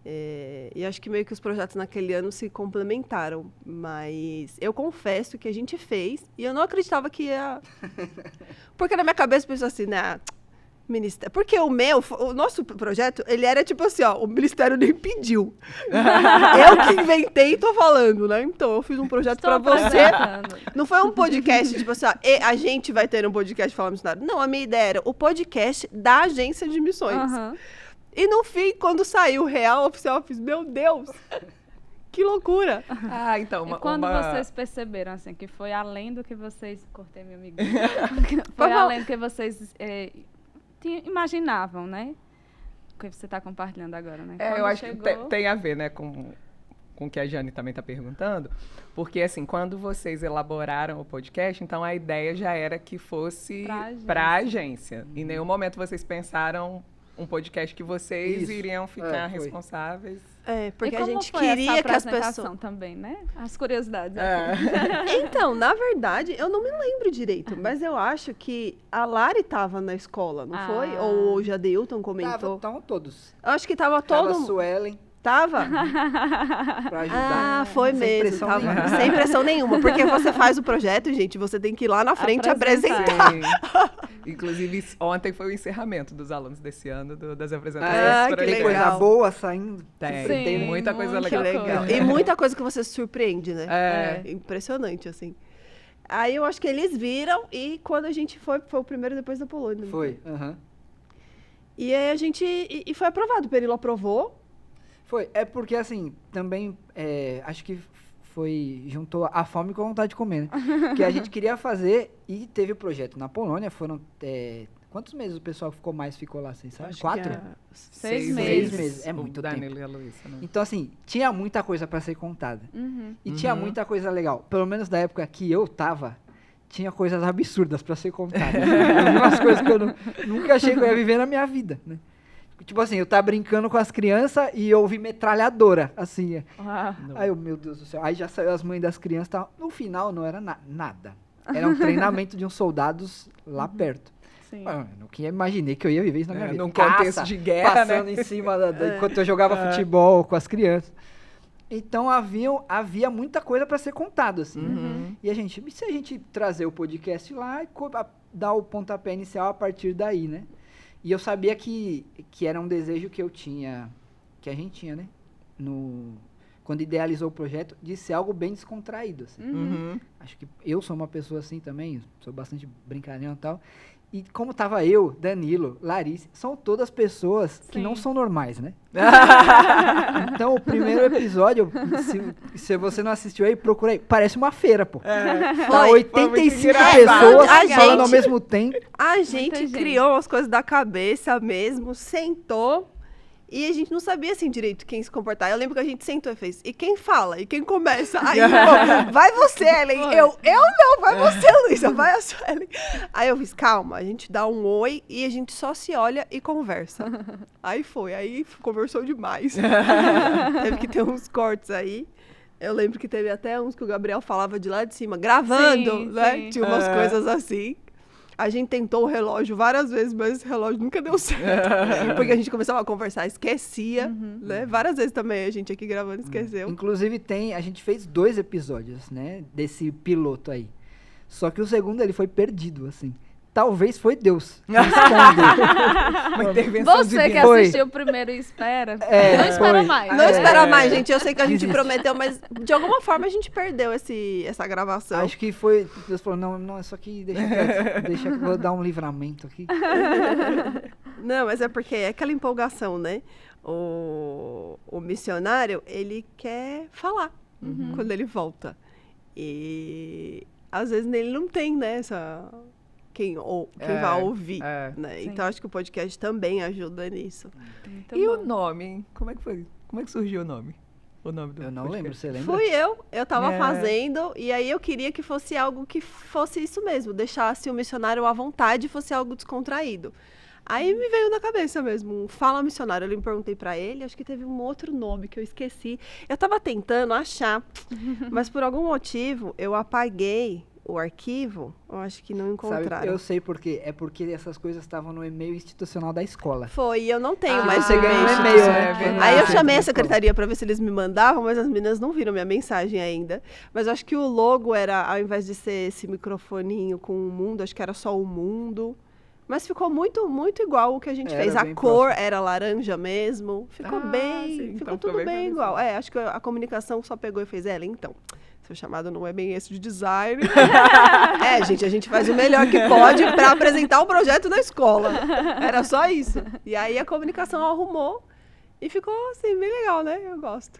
E acho que meio que os projetos naquele ano se complementaram. Mas eu confesso que a gente fez e eu não acreditava que ia... Porque na minha cabeça eu pensei assim, né? Porque o nosso projeto, ele era tipo assim, ó, o ministério nem pediu. Eu que inventei e tô falando, né? Então, eu fiz um projeto pra você. Não foi um podcast, tipo assim, ó, a gente vai ter um podcast Fala Missionário. Não, a minha ideia era o podcast da agência de missões. E no fim, quando saiu o real oficial, eu fiz, meu Deus, que loucura. Então, E quando vocês perceberam, assim, que foi além do que vocês... Cortei meu amigo. Foi além do que vocês... imaginavam, né? O que você está compartilhando agora, né? Eu acho que tem a ver, né, com com o que a Jane também está perguntando, porque, assim, quando vocês elaboraram o podcast, então a ideia já era que fosse para a agência. Em nenhum momento vocês pensaram um podcast que vocês iriam ficar responsáveis. Porque a gente foi queria essa que as apresentação pessoas... também, né? As curiosidades. Então, na verdade, eu não me lembro direito, mas eu acho que a Lari estava na escola, não foi? Ou o Jadeilton comentou? Estavam todos. Eu acho que estava todo Tava a mundo. Suelen Tava? pra ajudar. Foi Sem mesmo. pressão Tava nenhuma. sem pressão nenhuma. Porque você faz o projeto, gente, você tem que ir lá na frente apresentar. Sim. Inclusive, ontem foi o encerramento dos alunos desse ano, das apresentações. Que Tem legal. coisa boa saindo. Tem muita coisa muita legal. Que legal. E muita coisa que você se surpreende, né? Impressionante, assim. Aí eu acho que eles viram e quando a gente foi o primeiro depois da Polônia. Foi. E aí a gente... E foi aprovado. O Perilo aprovou. Foi. É porque, assim, também, acho que juntou a fome com a vontade de comer, né? Que a gente queria fazer e teve o projeto na Polônia, foram... quantos meses o pessoal que ficou lá, vocês sabem? 4? 6 meses. 6 meses. É muito tempo. Danilo e a Luísa, né? Então, assim, tinha muita coisa pra ser contada. E tinha muita coisa legal. Pelo menos da época que eu tava, tinha coisas absurdas pra ser contadas. Algumas coisas que eu nunca achei que eu ia viver na minha vida, né? Tipo assim, eu tava brincando com as crianças e eu ouvi metralhadora, assim. Aí eu, meu Deus do céu. Aí já saiu as mães das crianças. No final, não era nada. Era um treinamento de uns soldados lá perto. Sim. Eu nunca imaginei que eu ia viver isso na minha vida. Num contexto de guerra, passando em cima enquanto eu jogava futebol com as crianças. Então havia muita coisa para ser contado, assim. Né? E e se a gente trazer o podcast lá e dar o pontapé inicial a partir daí, né? E eu sabia que era um desejo que a gente tinha, né? Quando idealizou o projeto, de ser algo bem descontraído, assim. Acho que eu sou uma pessoa assim também, sou bastante brincalhão e tal. E como tava eu, Danilo, Larissa, são todas pessoas que não são normais, né? Então, o primeiro episódio, se você não assistiu aí, procura aí. Parece uma feira, pô. Tá 85 pessoas falando ao mesmo tempo. A gente criou umas coisas da cabeça mesmo, sentou... E a gente não sabia, assim, direito quem se comportar. Eu lembro que a gente sentou e fez, e quem fala? E quem começa? Aí, vai você, Ellen. Eu não, vai você, Luísa, vai a Suelen. Aí eu fiz, calma, a gente dá um oi e a gente só se olha e conversa. Aí conversou demais. Teve que ter uns cortes aí. Eu lembro que teve até uns que o Gabriel falava de lá de cima, gravando, né? Sim. Tinha umas coisas assim. A gente tentou o relógio várias vezes, mas esse relógio nunca deu certo. Porque a gente começava a conversar, esquecia, né? Várias vezes também a gente aqui gravando esqueceu. Inclusive a gente fez 2 episódios, né? Desse piloto aí. Só que o segundo ele foi perdido, assim. Talvez foi Deus que escondeu. Uma intervenção Você que assistiu o primeiro e espera. Não espera mais. Não espera mais, gente. Eu sei que a gente prometeu, mas de alguma forma a gente perdeu essa gravação. Acho que foi... Deus falou, não, isso aqui deixa que eu vou dar um livramento aqui. Não, mas é porque é aquela empolgação, né? O missionário, ele quer falar quando ele volta. E às vezes ele não tem, né, quem vai ouvir, né? Então acho que o podcast também ajuda nisso. Muito bom. O nome, hein? Como é que foi? Como é que surgiu o nome? O nome do Eu não podcast? lembro, você lembra? Fui eu tava fazendo, e aí eu queria que fosse algo que fosse isso mesmo, deixasse o missionário à vontade e fosse algo descontraído. Aí me veio na cabeça mesmo, Fala Missionário. Eu perguntei pra ele, acho que teve um outro nome que eu esqueci. Eu tava tentando achar, mas por algum motivo eu apaguei o arquivo, eu acho que não encontraram. Sabe, eu sei por quê. É porque essas coisas estavam no e-mail institucional da escola. Foi, e eu não tenho mais você ganhou um e-mail, né? Aí eu chamei a secretaria para ver se eles me mandavam, mas as meninas não viram minha mensagem ainda. Mas eu acho que o logo era, ao invés de ser esse microfoninho com o mundo, acho que era só o mundo. Mas ficou muito, muito igual o que a gente fez. A cor era laranja mesmo. Ficou ficou tudo bem igual. Acho que a comunicação só pegou e fez, então... Seu chamado não é bem esse de design. Gente, a gente faz o melhor que pode para apresentar o projeto da escola. Era só isso. E aí a comunicação arrumou e ficou, assim, bem legal, né? Eu gosto.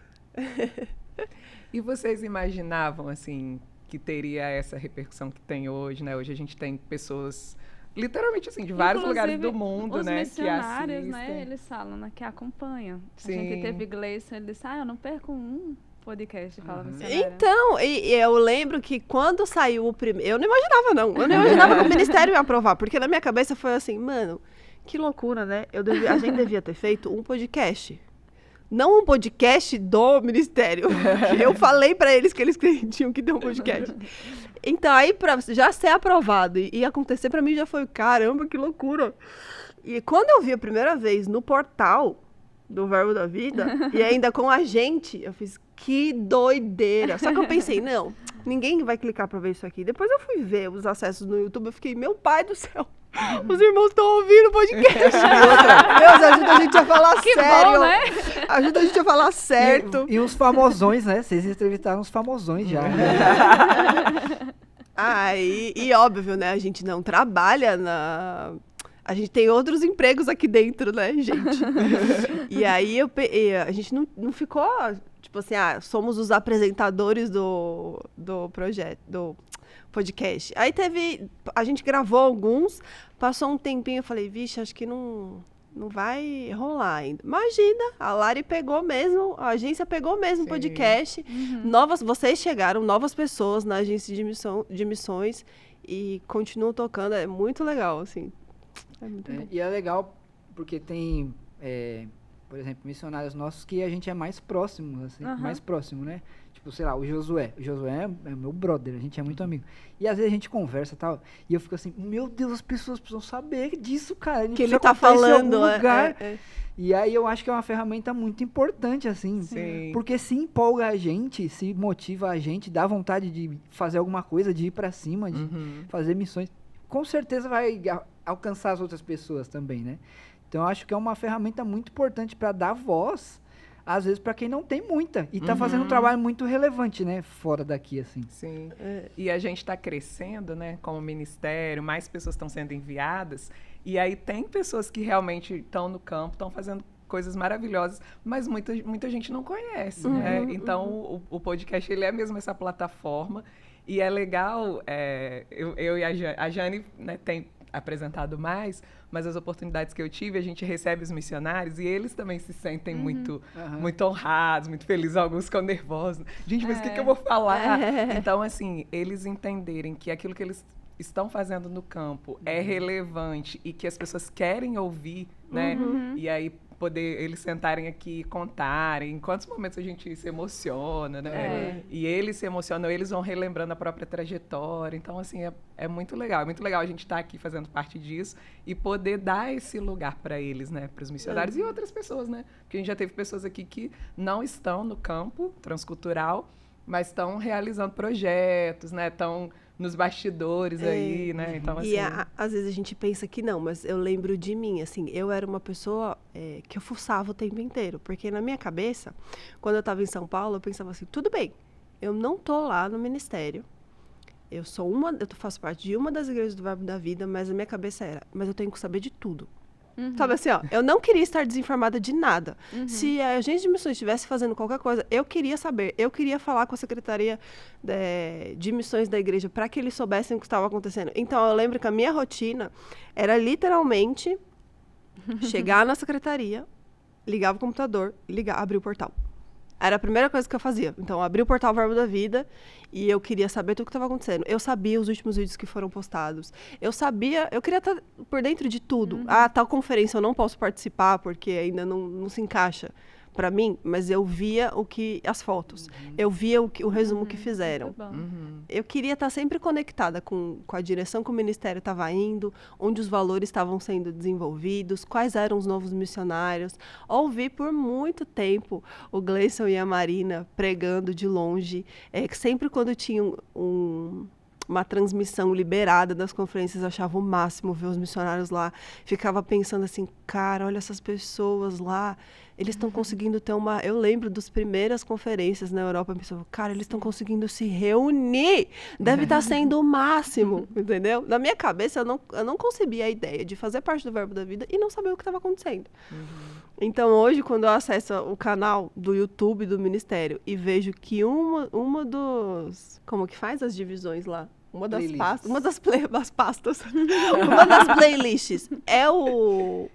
E vocês imaginavam, assim, que teria essa repercussão que tem hoje, né? Hoje a gente tem pessoas... Literalmente, assim, de vários lugares do mundo, os né, missionários, que assistem. Né, eles falam, né, que acompanham. Sim. A gente teve Gleison, ele disse, eu não perco um podcast Fala Missionário? Então, e eu lembro que quando saiu o primeiro... Eu não imaginava, não. Eu não imaginava que o Ministério ia aprovar. Porque na minha cabeça foi assim, mano, que loucura, né? A gente devia ter feito um podcast. Não um podcast do Ministério. Eu falei pra eles que eles tinham que ter um podcast. Então, aí pra já ser aprovado e acontecer pra mim já foi, caramba, que loucura. E quando eu vi a primeira vez no portal do Verbo da Vida, e ainda com a gente, eu fiz, que doideira. Só que eu pensei, não, ninguém vai clicar pra ver isso aqui. Depois eu fui ver os acessos no YouTube, eu fiquei, meu pai do céu. Os irmãos estão ouvindo o podcast. Deus, ajuda a gente a falar Que sério. bom, né? Ajuda a gente a falar certo. E os famosões, né? Vocês entrevistaram os famosões já. E óbvio, né? A gente não trabalha na... A gente tem outros empregos aqui dentro, né, gente? E aí a gente não ficou, tipo assim, somos os apresentadores do projeto, do podcast. Aí a gente gravou alguns, passou um tempinho, eu falei, vixe, acho que não vai rolar ainda. Imagina, a Lari pegou mesmo, a agência pegou mesmo o podcast. Vocês chegaram, novas pessoas na agência de missões e continuam tocando, é muito legal, assim. É muito bom. E é legal porque tem, por exemplo, missionários nossos que a gente é mais próximo, assim, mais próximo, né? Tipo, sei lá, o Josué. O Josué é meu brother, a gente é muito amigo. E às vezes a gente conversa e tal, e eu fico assim, meu Deus, as pessoas precisam saber disso, cara. Que ele tá falando, lugar. E aí eu acho que é uma ferramenta muito importante, assim. Sim. Porque se empolga a gente, se motiva a gente, dá vontade de fazer alguma coisa, de ir pra cima, de fazer missões. Com certeza vai alcançar as outras pessoas também, né? Então eu acho que é uma ferramenta muito importante para dar voz, às vezes, para quem não tem muita. E tá fazendo um trabalho muito relevante, né? Fora daqui, assim. Sim. E a gente está crescendo, né? Como ministério, mais pessoas estão sendo enviadas. E aí tem pessoas que realmente estão no campo, estão fazendo coisas maravilhosas, mas muita gente não conhece, né? Então, o podcast, ele é mesmo essa plataforma. E é legal, eu e a Jane, né, tem apresentado mais, mas as oportunidades que eu tive, a gente recebe os missionários e eles também se sentem muito honrados, muito felizes, alguns ficam nervosos. Gente, mas o que eu vou falar? Então, assim, eles entenderem que aquilo que eles estão fazendo no campo é relevante e que as pessoas querem ouvir, né? E aí poder eles sentarem aqui e contarem em quantos momentos a gente se emociona, né? E eles se emocionam, eles vão relembrando a própria trajetória. Então, assim, é muito legal. É muito legal a gente estar aqui fazendo parte disso e poder dar esse lugar para eles, né? Para os missionários e outras pessoas, né? Porque a gente já teve pessoas aqui que não estão no campo transcultural, mas estão realizando projetos, né? Estão nos bastidores aí, né? Então, assim... E às vezes a gente pensa que não, mas eu lembro de mim, assim, eu era uma pessoa que eu fuçava o tempo inteiro, porque na minha cabeça, quando eu estava em São Paulo, eu pensava assim, tudo bem, eu não tô lá no ministério, eu faço parte de uma das igrejas do Verbo da Vida, mas a minha cabeça era, mas eu tenho que saber de tudo. Sabe assim, eu não queria estar desinformada de nada. Se a agência de missões estivesse fazendo qualquer coisa, eu queria saber, eu queria falar com a secretaria de missões da igreja para que eles soubessem o que estava acontecendo. Então, eu lembro que a minha rotina era literalmente chegar na secretaria, ligar o computador, abrir o portal. Era a primeira coisa que eu fazia. Então, eu abri o portal Verbo da Vida e eu queria saber tudo o que estava acontecendo. Eu sabia os últimos vídeos que foram postados. Eu queria estar por dentro de tudo. Tal conferência eu não posso participar porque ainda não se encaixa para mim, mas eu via as fotos. Eu via o resumo que fizeram. Eu queria estar sempre conectada com a direção que o ministério estava indo, onde os valores estavam sendo desenvolvidos, quais eram os novos missionários. Ouvi por muito tempo o Gleison e a Marina pregando de longe, que sempre quando tinha uma transmissão liberada das conferências, eu achava o máximo ver os missionários lá. Ficava pensando assim, cara, olha essas pessoas lá, eles estão conseguindo ter Eu lembro das primeiras conferências na Europa, eu pensava, cara, eles estão conseguindo se reunir, deve estar sendo o máximo, entendeu? Na minha cabeça, eu não concebia a ideia de fazer parte do Verbo da Vida e não saber o que estava acontecendo. Então, hoje, quando eu acesso o canal do YouTube do Ministério e vejo que uma dos... Como que faz as divisões lá? Uma das pastas, uma das playlists é o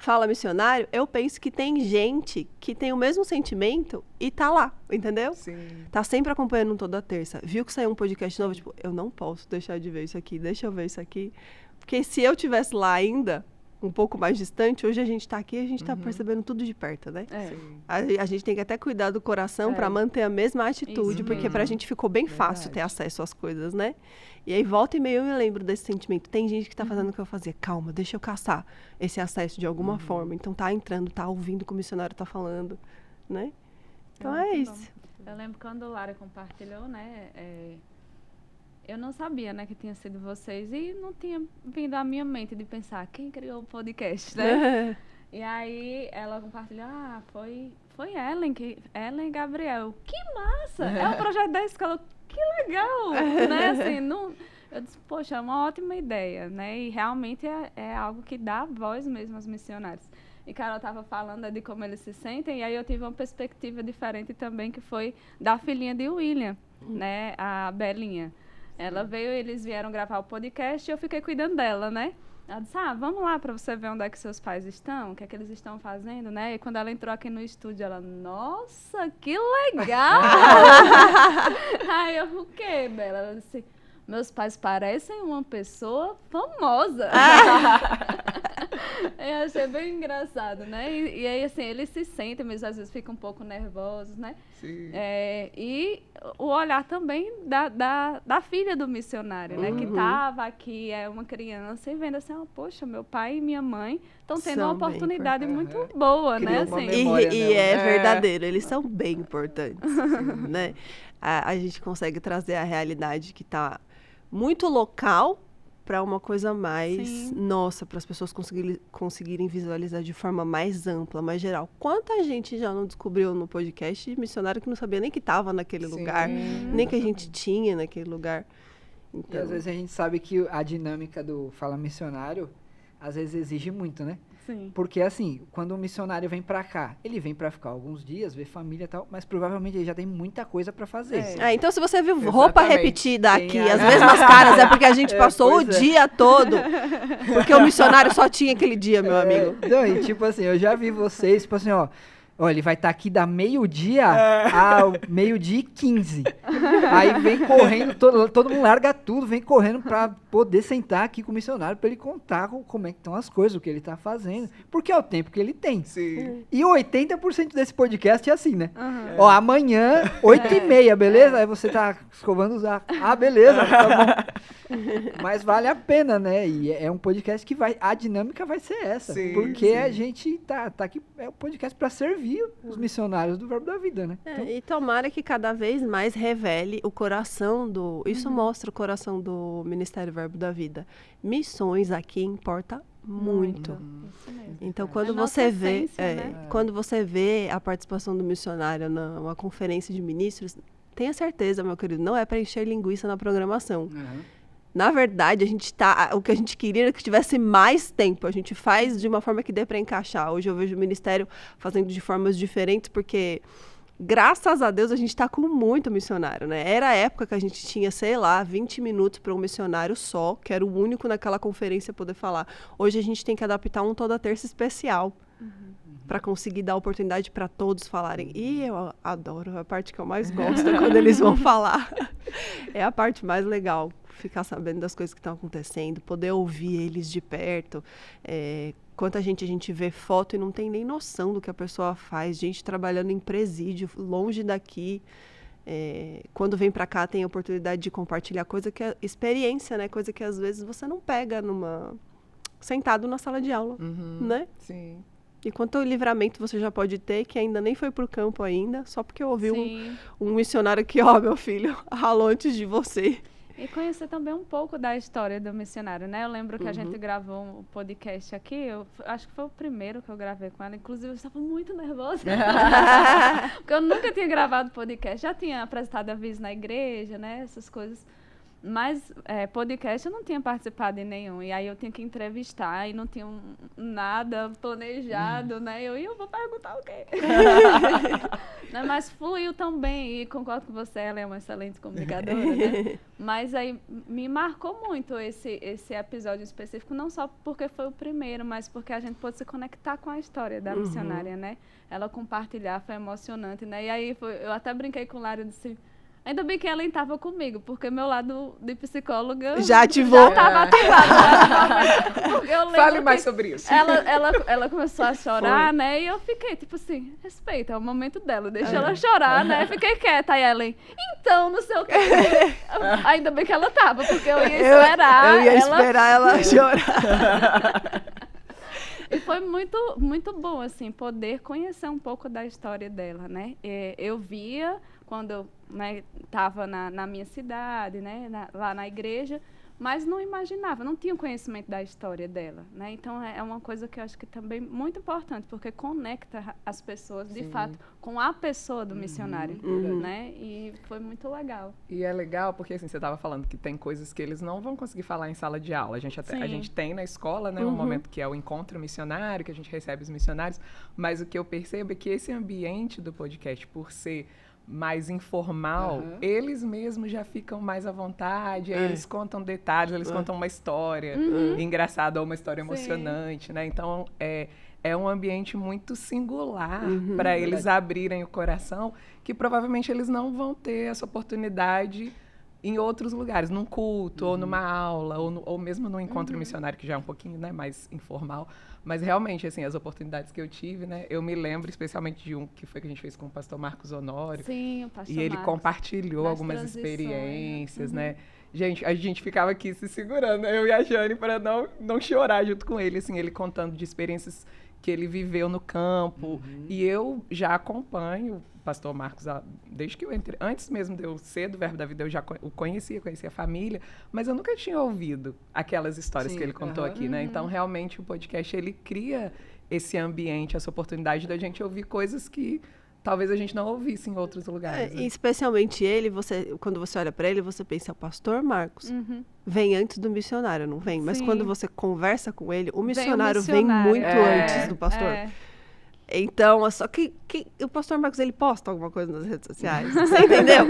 Fala Missionário, eu penso que tem gente que tem o mesmo sentimento e tá lá, entendeu? Sim. Tá sempre acompanhando toda terça. Viu que saiu um podcast novo, tipo, eu não posso deixar de ver isso aqui, deixa eu ver isso aqui. Porque se eu tivesse lá ainda, um pouco mais distante, hoje a gente tá aqui e a gente tá percebendo tudo de perto, né? A gente tem que até cuidar do coração para manter a mesma atitude, porque pra gente ficou bem fácil ter acesso às coisas, né? E aí, volta e meia, eu me lembro desse sentimento. Tem gente que tá fazendo o que eu fazia. Calma, deixa eu caçar esse acesso de alguma forma. Então, tá entrando, tá ouvindo o que o missionário tá falando, né? Então, é isso. Eu lembro quando a Lara compartilhou, né? Eu não sabia, né, que tinha sido vocês. E não tinha vindo à minha mente de pensar, quem criou o podcast, né? E aí, ela compartilhou, foi Ellen e Gabriel. Que massa! É um projeto da escola. Que legal! Né? Assim, eu disse, poxa, é uma ótima ideia, né? E realmente é algo que dá voz mesmo aos missionários. E Carol estava falando de como eles se sentem, e aí eu tive uma perspectiva diferente também, que foi da filhinha de William, né? A Belinha. Ela veio, eles vieram gravar o podcast e eu fiquei cuidando dela, né? Ela disse, vamos lá para você ver onde é que seus pais estão, o que é que eles estão fazendo, né? E quando ela entrou aqui no estúdio, ela, nossa, que legal! Aí eu, o quê, Bela? Ela disse, meus pais parecem uma pessoa famosa. Eu achei bem engraçado, né? E aí, assim, eles se sentem, mas às vezes ficam um pouco nervosos, né? Sim. E o olhar também da filha do missionário, né? Que estava aqui, é uma criança, e vendo assim, poxa, meu pai e minha mãe estão tendo uma oportunidade muito boa, né? Assim. E é verdadeiro, eles são bem importantes, né? A gente consegue trazer a realidade que está muito local para uma coisa mais nossa, para as pessoas conseguirem visualizar de forma mais ampla, mais geral. Quanta gente já não descobriu no podcast missionário que não sabia nem que estava naquele lugar, nem que a gente tinha naquele lugar. Então... E às vezes a gente sabe que a dinâmica do Fala Missionário às vezes exige muito, né? Sim. Porque assim, quando um missionário vem pra cá, ele vem pra ficar alguns dias, ver família e tal, mas provavelmente ele já tem muita coisa pra fazer. Então se você viu roupa repetida aqui, as mesmas caras, é porque a gente passou o dia todo. Porque o missionário só tinha aquele dia, meu amigo. Não, e tipo assim, eu já vi vocês, tipo assim, ó, ele vai estar aqui da meio-dia ao meio-dia e 15. Aí vem correndo, todo mundo larga tudo, vem correndo pra poder sentar aqui com o missionário, pra ele contar como é que estão as coisas, o que ele tá fazendo, porque é o tempo que ele tem. Sim. E 80% desse podcast é assim, né? Ó, amanhã, 8h30, beleza? Aí você tá escovando os ar. Beleza, tá bom. Mas vale a pena, né? E é um podcast que a dinâmica vai ser essa. Sim, porque a gente tá aqui, é um podcast pra servir os missionários do Verbo da Vida, né? E tomara que cada vez mais revele o coração isso mostra o coração do Ministério Verbo da Vida. Missões aqui importa muito. Então, quando você vê, quando você vê a participação do missionário numa conferência de ministros, tenha certeza, meu querido, não é para encher linguiça na programação. Na verdade, o que a gente queria era que tivesse mais tempo. A gente faz de uma forma que dê para encaixar. Hoje eu vejo o ministério fazendo de formas diferentes, porque, graças a Deus, a gente está com muito missionário, né? Era a época que a gente tinha, 20 minutos para um missionário só, que era o único naquela conferência poder falar. Hoje a gente tem que adaptar um toda terça especial. Para conseguir dar oportunidade para todos falarem. E eu adoro, a parte que eu mais gosto é quando eles vão falar. É a parte mais legal, ficar sabendo das coisas que estão acontecendo, poder ouvir eles de perto. Quanta gente a gente vê foto e não tem nem noção do que a pessoa faz. Gente trabalhando em presídio, longe daqui. Quando vem para cá tem a oportunidade de compartilhar coisa que é experiência, né? Coisa que às vezes você não pega sentado na sala de aula, né? Sim. E quanto livramento você já pode ter, que ainda nem foi pro campo ainda, só porque ouviu um missionário que, meu filho, ralou antes de você. E conhecer também um pouco da história do missionário, né? Eu lembro que a gente gravou um podcast aqui, eu acho que foi o primeiro que eu gravei com ela, inclusive eu estava muito nervosa, porque eu nunca tinha gravado podcast, já tinha apresentado aviso na igreja, né? Essas coisas. Mas podcast eu não tinha participado em nenhum. E aí eu tinha que entrevistar e não tinha nada planejado, né? Eu vou perguntar o quê? Né? Mas fluiu tão bem. E concordo com você, ela é uma excelente comunicadora, né? Mas aí me marcou muito esse episódio específico, não só porque foi o primeiro, mas porque a gente pôde se conectar com a história da missionária, né? Ela compartilhar, foi emocionante, né? E aí eu até brinquei com o Lário e disse... Ainda bem que ela estava comigo, porque meu lado de psicóloga já ativou. Já estava ativado. Porque eu lembro Fale mais sobre isso. Ela começou a chorar, né? E eu fiquei, tipo assim, respeita, é o momento dela, deixa ela chorar, né? Fiquei quieta. Aí ela, então, não sei o que. Ainda bem que ela tava, porque eu ia esperar. Eu ia esperar ela chorar. E foi muito, muito bom, assim, poder conhecer um pouco da história dela, né? Eu via quando eu estava na minha cidade, né? Lá na igreja, mas não imaginava, não tinha conhecimento da história dela, né? Então, é uma coisa que eu acho que também muito importante, porque conecta as pessoas, de fato, com a pessoa do missionário, né? E foi muito legal. E é legal porque, assim, você estava falando que tem coisas que eles não vão conseguir falar em sala de aula. A gente tem na escola, né, um momento que é o encontro missionário, que a gente recebe os missionários, mas o que eu percebo é que esse ambiente do podcast, por ser mais informal, eles mesmos já ficam mais à vontade, aí eles contam detalhes, eles contam uma história engraçada ou uma história emocionante, né? Então, é um ambiente muito singular para eles abrirem o coração, que provavelmente eles não vão ter essa oportunidade em outros lugares, num culto, ou numa aula, ou mesmo num encontro missionário, que já é um pouquinho, né, mais informal. Mas realmente, assim, as oportunidades que eu tive, né, eu me lembro especialmente de um que foi que a gente fez com o pastor Marcos Honório. Sim, o pastor E ele Marcos, compartilhou algumas experiências, né? Gente, a gente ficava aqui se segurando, eu e a Jane, para não chorar junto com ele, assim, ele contando de experiências que ele viveu no campo. E eu já acompanho o pastor Marcos desde que eu entrei. Antes mesmo de eu ser do Verbo da Vida, eu já o conhecia a família, mas eu nunca tinha ouvido aquelas histórias que ele contou aqui, né? Então, realmente, o podcast, ele cria esse ambiente, essa oportunidade da gente ouvir coisas que talvez a gente não ouvisse em outros lugares. Né? Especialmente ele, quando você olha para ele, você pensa, pastor Marcos, vem antes do missionário, não vem? Mas quando você conversa com ele, o missionário vem muito antes do pastor. Então, só que o pastor Marcos, ele posta alguma coisa nas redes sociais, você entendeu?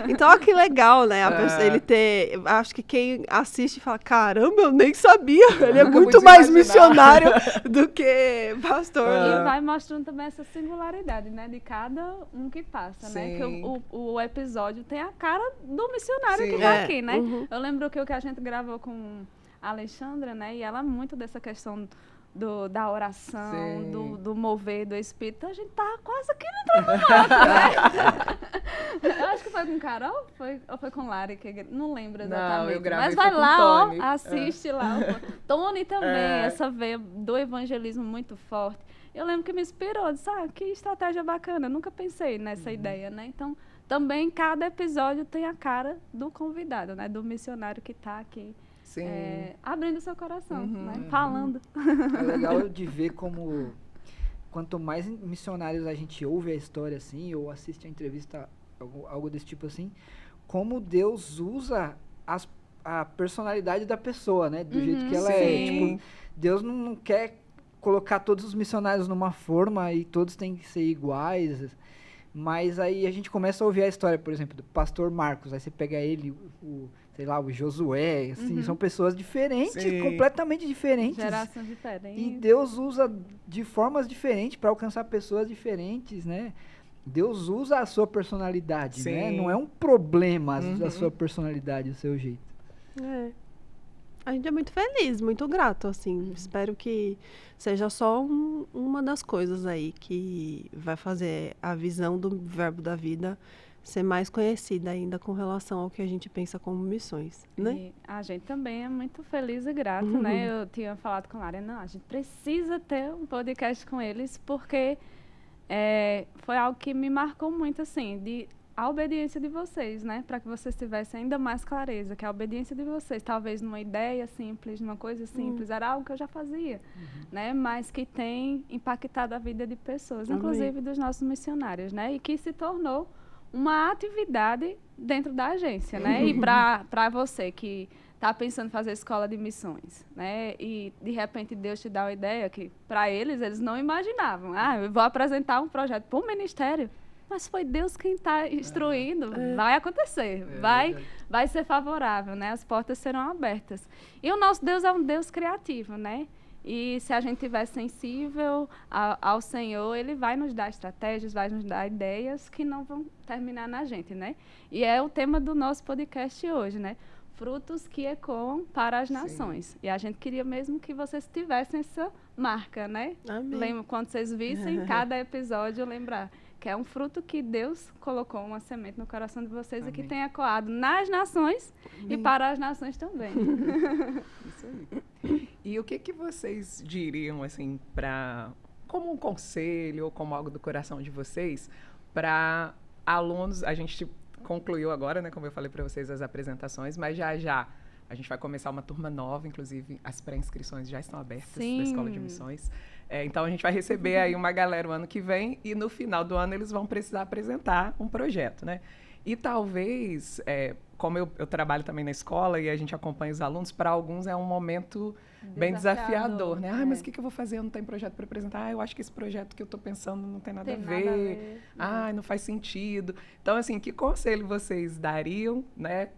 Então, olha que legal, né? Ele ter... Acho que quem assiste fala, caramba, eu nem sabia. Ele é muito mais missionário do que pastor. E vai mostrando também essa singularidade, né? De cada um que passa, né? Que o episódio tem a cara do missionário que tá aqui, né? Eu lembro que o que a gente gravou com a Alexandra, né? E ela muito dessa questão... da oração, do mover do Espírito, a gente tá quase aqui entrando no outro, né? Eu acho que foi com Carol, ou foi com Lari, que não lembro exatamente. Não, eu gravei, mas vai com lá, Tony. Assiste lá. Tony também, essa veia do evangelismo muito forte. Eu lembro que me inspirou, disse, que estratégia bacana, eu nunca pensei nessa ideia, né? Então, também cada episódio tem a cara do convidado, né? Do missionário que tá aqui. Abrindo seu coração, né? Falando. É legal de ver como quanto mais missionários a gente ouve a história assim, ou assiste a entrevista, algo desse tipo assim, como Deus usa a personalidade da pessoa, né? Do jeito que ela é. Tipo, Deus não quer colocar todos os missionários numa forma e todos têm que ser iguais. Mas aí a gente começa a ouvir a história, por exemplo, do pastor Marcos. Aí você pega ele, sei lá, o Josué, assim, são pessoas diferentes, completamente diferentes. Gerações diferentes. E Deus usa de formas diferentes para alcançar pessoas diferentes, né? Deus usa a sua personalidade, né? Não é um problema a sua personalidade, o seu jeito. A gente é muito feliz, muito grato, assim. Espero que seja só uma das coisas aí que vai fazer a visão do Verbo da Vida ser mais conhecida ainda com relação ao que a gente pensa como missões, né? E a gente também é muito feliz e grato, né? Eu tinha falado com a Lara, a gente precisa ter um podcast com eles, porque foi algo que me marcou muito, assim, a obediência de vocês, né? Para que vocês tivessem ainda mais clareza, que a obediência de vocês, talvez numa ideia simples, numa coisa simples, era algo que eu já fazia, né? Mas que tem impactado a vida de pessoas, inclusive dos nossos missionários, né? E que se tornou uma atividade dentro da agência, né? E para você que está pensando em fazer escola de missões, né? E, de repente, Deus te dá uma ideia que, para eles não imaginavam. Eu vou apresentar um projeto para o ministério, mas foi Deus quem está instruindo. Vai acontecer, vai ser favorável, né? As portas serão abertas. E o nosso Deus é um Deus criativo, né? E se a gente estiver sensível ao Senhor, Ele vai nos dar estratégias, vai nos dar ideias que não vão terminar na gente, né? E é o tema do nosso podcast hoje, né? Frutos que ecoam para as nações. E a gente queria mesmo que vocês tivessem essa marca, né? Amém. Quando vocês vissem cada episódio, lembrar que é um fruto que Deus colocou uma semente no coração de vocês. Amém. E que tem ecoado nas nações. Amém. E para as nações também. Isso aí. E o que vocês diriam, assim, como um conselho ou como algo do coração de vocês, para alunos? A gente concluiu agora, né, como eu falei para vocês, as apresentações, mas já a gente vai começar uma turma nova, inclusive as pré-inscrições já estão abertas. Sim. Da Escola de Missões. Então a gente vai receber aí uma galera o ano que vem e no final do ano eles vão precisar apresentar um projeto, né? E talvez, como eu trabalho também na escola e a gente acompanha os alunos, para alguns é um momento bem desafiador, né? Mas o que eu vou fazer? Eu não tenho projeto para apresentar. Eu acho que esse projeto que eu estou pensando não tem nada a ver. Não faz sentido. Então, assim, que conselho vocês dariam, né?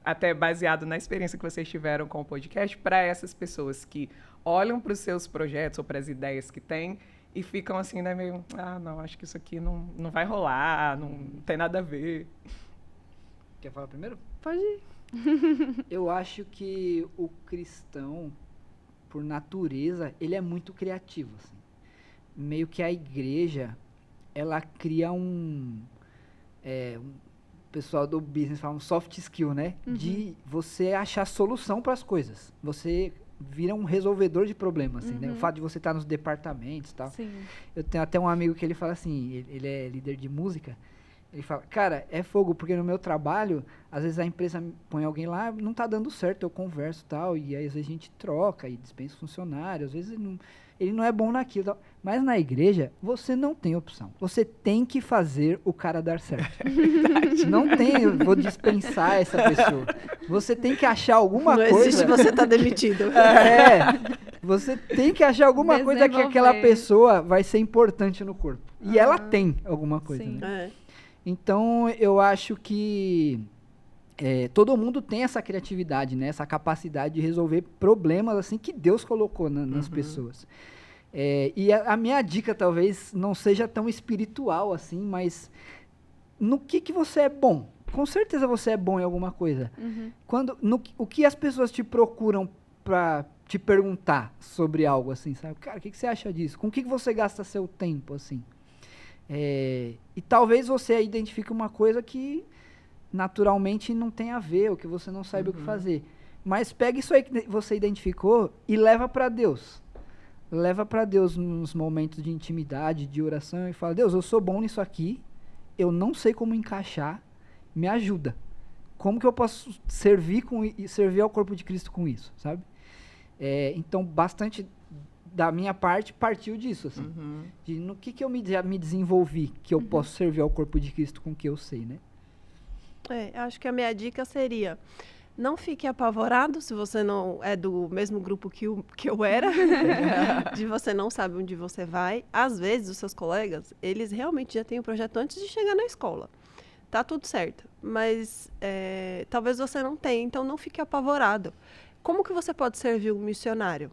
Até baseado na experiência que vocês tiveram com o podcast, para essas pessoas que olham para os seus projetos ou para as ideias que têm e ficam assim, né, meio, não, acho que isso aqui não vai rolar, não tem nada a ver. Quer falar primeiro? Pode ir. Eu acho que o cristão, por natureza, ele é muito criativo, assim. Meio que a igreja, ela cria o pessoal do business fala um soft skill, né? Uhum. De você achar solução para as coisas. Você vira um resolvedor de problemas, assim, né? O fato de você estar nos departamentos e tal. Sim. Eu tenho até um amigo que ele fala assim, ele é líder de música, ele fala, cara, é fogo, porque no meu trabalho, às vezes a empresa põe alguém lá, não tá dando certo, eu converso e tal, e aí às vezes a gente troca e dispensa funcionário, às vezes ele não é bom naquilo, tal. Mas na igreja, você não tem opção. Você tem que fazer o cara dar certo. Não tem, eu vou dispensar essa pessoa. Você tem que achar alguma coisa... Não existe você tá demitido. Você tem que achar alguma coisa que aquela pessoa vai ser importante no corpo. E ela tem alguma coisa. Sim. Né? Então, eu acho que todo mundo tem essa criatividade, né? Essa capacidade de resolver problemas assim que Deus colocou nas pessoas. E a minha dica talvez não seja tão espiritual assim, mas no que você é bom? Com certeza você é bom em alguma coisa. O que as pessoas te procuram para te perguntar sobre algo assim, sabe? Cara, o que você acha disso? Com o que você gasta seu tempo, assim? E talvez você identifique uma coisa que naturalmente não tem a ver, ou que você não saiba o que fazer. Mas pega isso aí que você identificou e leva para Deus. Leva para Deus nos momentos de intimidade, de oração, e fala, Deus, eu sou bom nisso aqui, eu não sei como encaixar, me ajuda. Como que eu posso servir ao corpo de Cristo com isso, sabe? Então, bastante da minha parte partiu disso, assim. De no que eu me desenvolvi, que eu posso servir ao corpo de Cristo com o que eu sei, né? Acho que a minha dica seria, não fique apavorado se você não é do mesmo grupo que eu era, de você não sabe onde você vai. Às vezes, os seus colegas, eles realmente já têm o projeto antes de chegar na escola. Tá tudo certo, mas talvez você não tenha, então não fique apavorado. Como que você pode servir um missionário?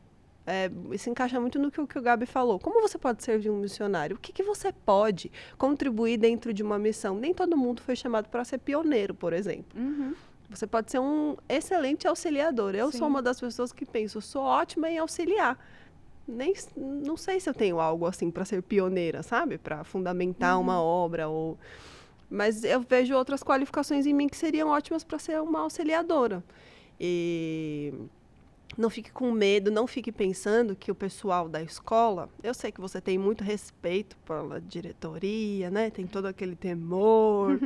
Isso encaixa muito no que o Gabi falou. Como você pode servir um missionário? O que você pode contribuir dentro de uma missão? Nem todo mundo foi chamado para ser pioneiro, por exemplo. Você pode ser um excelente auxiliador. Eu sou uma das pessoas que penso, eu sou ótima em auxiliar. Não sei se eu tenho algo assim para ser pioneira, sabe? Para fundamentar uma obra. Mas eu vejo outras qualificações em mim que seriam ótimas para ser uma auxiliadora. E não fique com medo, não fique pensando que o pessoal da escola... Eu sei que você tem muito respeito pela diretoria, né? Tem todo aquele temor.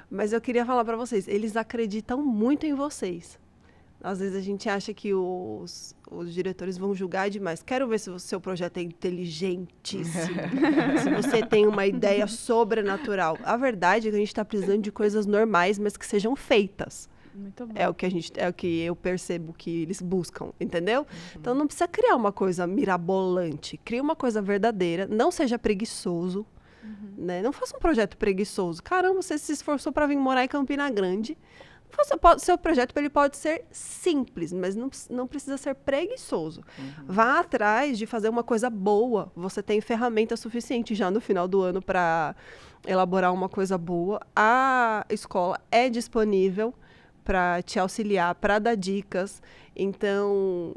Mas eu queria falar para vocês, eles acreditam muito em vocês. Às vezes a gente acha que os diretores vão julgar demais. Quero ver se o seu projeto é inteligentíssimo, se você tem uma ideia sobrenatural. A verdade é que a gente está precisando de coisas normais, mas que sejam feitas. Muito bom. É o que eu percebo que eles buscam, entendeu? Então não precisa criar uma coisa mirabolante. Cria uma coisa verdadeira, não seja preguiçoso, né? Não faça um projeto preguiçoso. Caramba, você se esforçou para vir morar em Campina Grande. Seu projeto ele pode ser simples, mas não precisa ser preguiçoso. Vá atrás de fazer uma coisa boa. Você tem ferramenta suficiente já no final do ano para elaborar uma coisa boa. A escola é disponível para te auxiliar, para dar dicas. Então,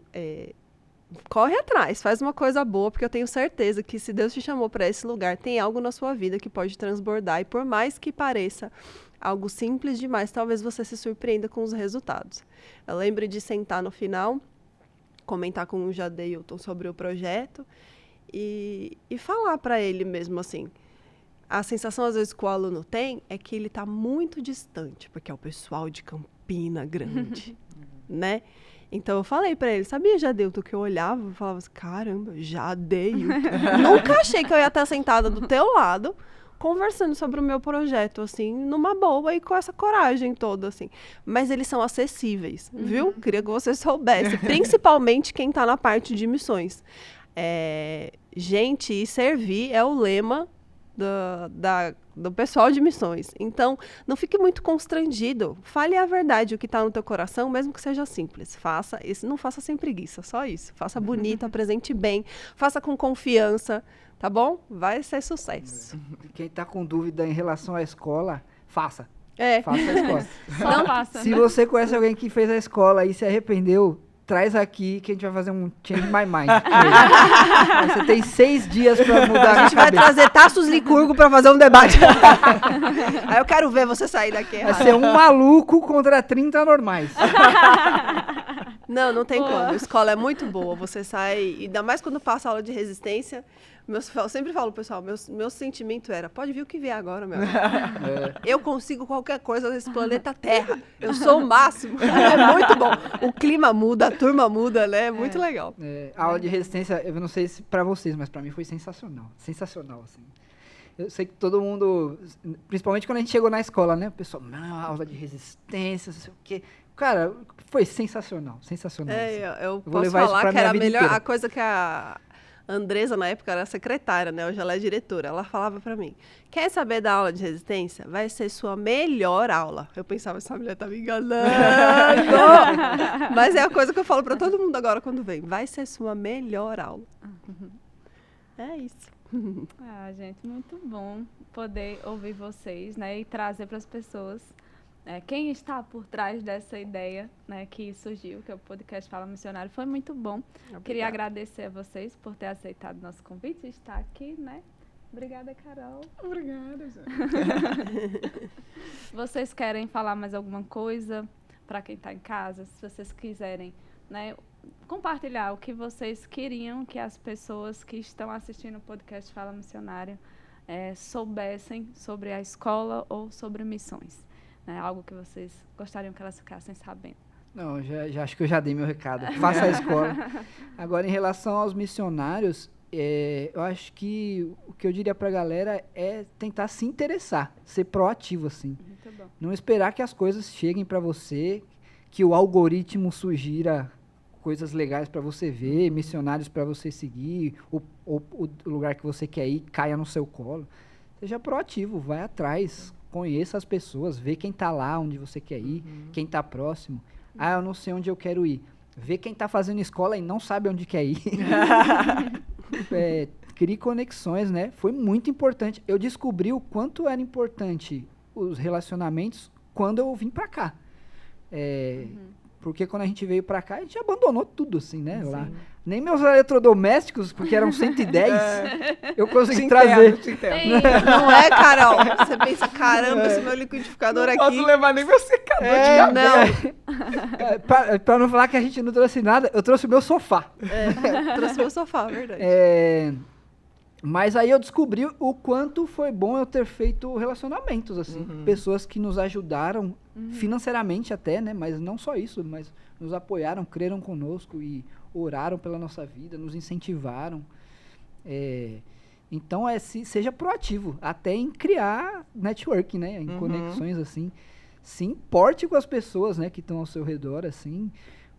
corre atrás, faz uma coisa boa, porque eu tenho certeza que se Deus te chamou para esse lugar, tem algo na sua vida que pode transbordar. E por mais que pareça algo simples demais, talvez você se surpreenda com os resultados. Eu lembro de sentar no final, comentar com o Jadeilton sobre o projeto e falar para ele mesmo assim. A sensação, às vezes, que o aluno tem é que ele está muito distante, porque é o pessoal de Campina Grande, né? Então, eu falei para ele, sabia, Jadeilton, que eu olhava e falava assim, caramba, Jadeilton. Nunca achei que eu ia estar sentada do teu lado, conversando sobre o meu projeto, assim, numa boa e com essa coragem toda, assim. Mas eles são acessíveis, viu? Queria que você soubesse, principalmente quem está na parte de missões. Gente, e servir é o lema do pessoal de missões. Então, não fique muito constrangido. Fale a verdade, o que está no teu coração, mesmo que seja simples. Não faça sem preguiça, só isso. Faça bonito, apresente bem, faça com confiança, tá bom? Vai ser sucesso. Quem está com dúvida em relação à escola, faça. Faça a escola. Só faça. Se você conhece alguém que fez a escola e se arrependeu, traz aqui que a gente vai fazer um change my mind. Você tem 6 dias para mudar. A gente vai trazer Taços Licurgo para fazer um debate. Aí eu quero ver você sair daqui errado. Vai ser um maluco contra 30 normais. Não tem como. A escola é muito boa. Você sai, ainda mais quando passa aula de resistência. Eu sempre falo, pessoal, meu sentimento era, pode vir o que vier agora, meu amigo. Eu consigo qualquer coisa nesse planeta Terra. Eu sou o máximo. É muito bom. O clima muda, a turma muda, né? É muito legal. A aula de resistência, eu não sei se pra vocês, mas pra mim foi sensacional. Sensacional, assim. Eu sei que todo mundo, principalmente quando a gente chegou na escola, né? O pessoal, não, aula de resistência, não sei o quê. Cara, foi sensacional, sensacional. Assim. Eu posso falar que era a melhor coisa que a Andresa, na época, era secretária, né? Hoje ela é diretora. Ela falava pra mim, quer saber da aula de resistência? Vai ser sua melhor aula. Eu pensava, essa mulher tá me enganando. Mas é a coisa que eu falo pra todo mundo agora quando vem. Vai ser sua melhor aula. É isso. Gente, muito bom poder ouvir vocês, né? E trazer para as pessoas quem está por trás dessa ideia, né, que surgiu, que é o podcast Fala Missionário. Foi muito bom. Obrigada. Queria agradecer a vocês por ter aceitado nosso convite e estar aqui, né? Obrigada, Carol. Obrigada, gente. Vocês querem falar mais alguma coisa para quem está em casa? Se vocês quiserem, né, compartilhar o que vocês queriam que as pessoas que estão assistindo o podcast Fala Missionário soubessem sobre a escola ou sobre missões. Algo que vocês gostariam que elas ficassem sabendo. Não, já acho que eu já dei meu recado. Faça a escola. Agora, em relação aos missionários, eu acho que o que eu diria pra galera é tentar se interessar, ser proativo, assim. Muito bom. Não esperar que as coisas cheguem pra você, que o algoritmo sugira coisas legais pra você ver, missionários pra você seguir, o lugar que você quer ir caia no seu colo. Seja proativo, vai atrás. Conheça as pessoas, vê quem tá lá onde você quer ir, quem tá próximo. Eu não sei onde eu quero ir. Vê quem tá fazendo escola e não sabe onde quer ir. Crie conexões, né? Foi muito importante. Eu descobri o quanto era importante os relacionamentos quando eu vim pra cá. Porque quando a gente veio pra cá, a gente abandonou tudo, assim, né? Lá. Nem meus eletrodomésticos, porque eram 110, eu consegui trazer. Não é, Carol? Você pensa, caramba, esse meu liquidificador aqui... Não posso levar nem meu secador de cabelo. Pra não falar que a gente não trouxe nada, eu trouxe o meu sofá. Trouxe meu sofá, verdade. Mas aí eu descobri o quanto foi bom eu ter feito relacionamentos, assim. Pessoas que nos ajudaram financeiramente até, né? Mas não só isso, mas nos apoiaram, creram conosco e oraram pela nossa vida, nos incentivaram. Então, seja proativo, até em criar networking, né? Em conexões, assim. Se importe com as pessoas, né, que estão ao seu redor, assim,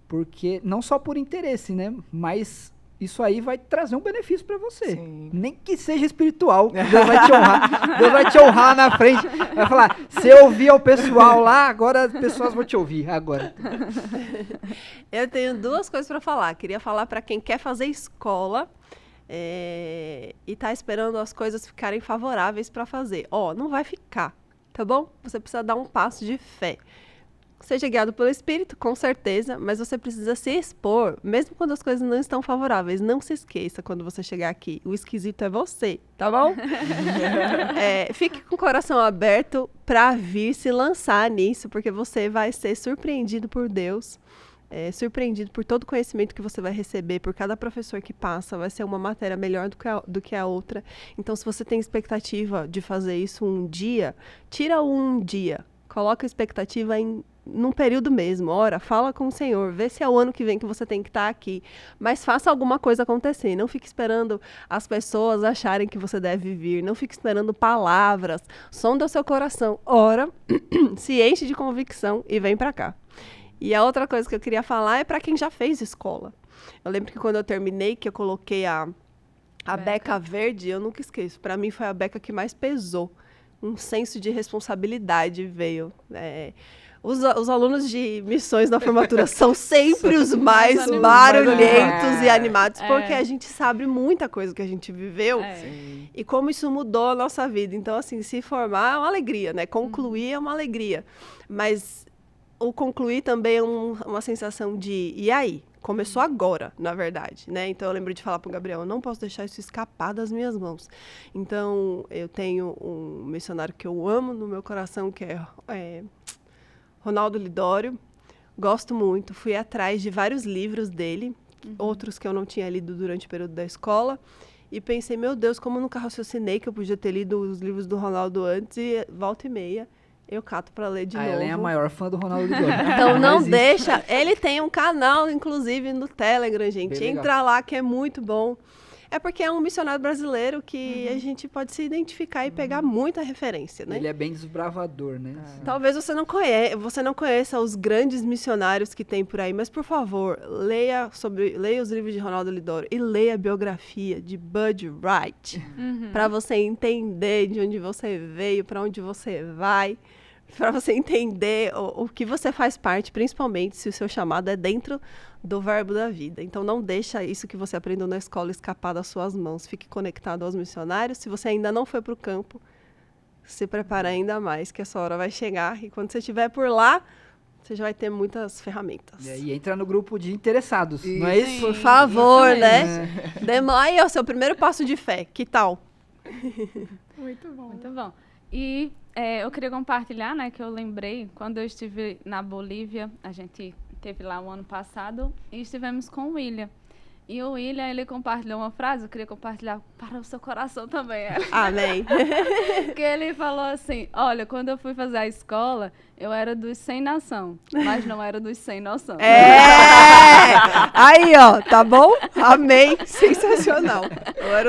porque não só por interesse, né? Mas isso aí vai trazer um benefício para você. Sim. Nem que seja espiritual. Deus vai te honrar. Deus vai te honrar na frente. Vai falar, você ouvia o pessoal lá, agora as pessoas vão te ouvir agora. Eu tenho 2 coisas para falar. Queria falar para quem quer fazer escola e tá esperando as coisas ficarem favoráveis para fazer. Não vai ficar, tá bom? Você precisa dar um passo de fé. Seja guiado pelo Espírito, com certeza, mas você precisa se expor, mesmo quando as coisas não estão favoráveis. Não se esqueça, quando você chegar aqui, o esquisito é você, tá bom? Fique com o coração aberto para vir se lançar nisso, porque você vai ser surpreendido por Deus, surpreendido por todo o conhecimento que você vai receber, por cada professor que passa, vai ser uma matéria melhor do que a outra. Então, se você tem expectativa de fazer isso um dia, tira um dia, coloca a expectativa num período mesmo, fala com o Senhor, vê se é o ano que vem que você tem que estar aqui, mas faça alguma coisa acontecer, não fique esperando as pessoas acharem que você deve vir, não fique esperando palavras, sonda o seu coração, ora, se enche de convicção e vem pra cá. E a outra coisa que eu queria falar é para quem já fez escola. Eu lembro que quando eu terminei, que eu coloquei a beca verde, eu nunca esqueço, para mim foi a beca que mais pesou, um senso de responsabilidade veio, Os alunos de missões na formatura são sempre os mais barulhentos e animados, porque a gente sabe muita coisa que a gente viveu e como isso mudou a nossa vida. Então, assim, se formar é uma alegria, né? Concluir é uma alegria. Mas o concluir também é uma sensação de, e aí? Começou agora, na verdade, né? Então, eu lembro de falar para o Gabriel, eu não posso deixar isso escapar das minhas mãos. Então, eu tenho um missionário que eu amo no meu coração, que é Ronaldo Lidório, gosto muito, fui atrás de vários livros dele, outros que eu não tinha lido durante o período da escola, e pensei, meu Deus, como eu nunca raciocinei que eu podia ter lido os livros do Ronaldo antes, e volta e meia eu cato para ler de novo. Ela é a maior fã do Ronaldo Lidório. Então não deixa, ele tem um canal, inclusive, no Telegram, gente, entra lá que é muito bom. É porque é um missionário brasileiro que a gente pode se identificar e pegar muita referência, né? Ele é bem desbravador, né? Talvez você não conheça os grandes missionários que tem por aí, mas, por favor, leia os livros de Ronaldo Lidório e leia a biografia de Bud Wright, para você entender de onde você veio, para onde você vai, para você entender o que você faz parte, principalmente se o seu chamado é dentro do verbo da vida. Então, não deixa isso que você aprendeu na escola escapar das suas mãos. Fique conectado aos missionários. Se você ainda não foi para o campo, se prepara ainda mais, que essa hora vai chegar. E quando você estiver por lá, você já vai ter muitas ferramentas. E entra no grupo de interessados, não é isso? Por favor, né? Aí é o seu primeiro passo de fé. Que tal? Muito bom. Muito bom. E eu queria compartilhar, né, que eu lembrei, quando eu estive na Bolívia, a gente esteve lá o ano passado, e estivemos com o William. E o William, ele compartilhou uma frase, eu queria compartilhar para o seu coração também. Amém. Que ele falou assim, olha, quando eu fui fazer a escola, eu era dos sem nação, mas não era dos sem noção. Aí, ó, tá bom? Amém. Sensacional.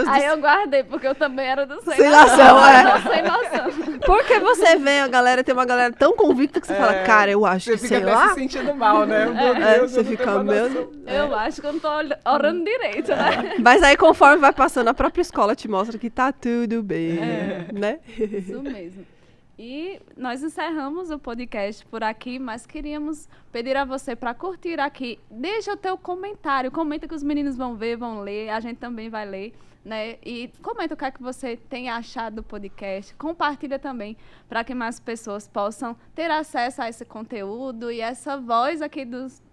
Aí eu guardei, porque eu também era dos sem nação. Sem noção. Porque você vê tem uma galera tão convicta que você fala, cara, eu acho que, sei lá. Você fica até se sentindo mal, né? Meu Deus, você fica mesmo. Eu acho que eu não tô orando direito, né? Mas aí, conforme vai passando, a própria escola te mostra que tá tudo bem, né? Isso mesmo. E nós encerramos o podcast por aqui, mas queríamos pedir a você para curtir aqui. Deixa o teu comentário, comenta que os meninos vão ver, vão ler, a gente também vai ler, né? E comenta o que é que você tem achado do podcast, compartilha também para que mais pessoas possam ter acesso a esse conteúdo e essa voz aqui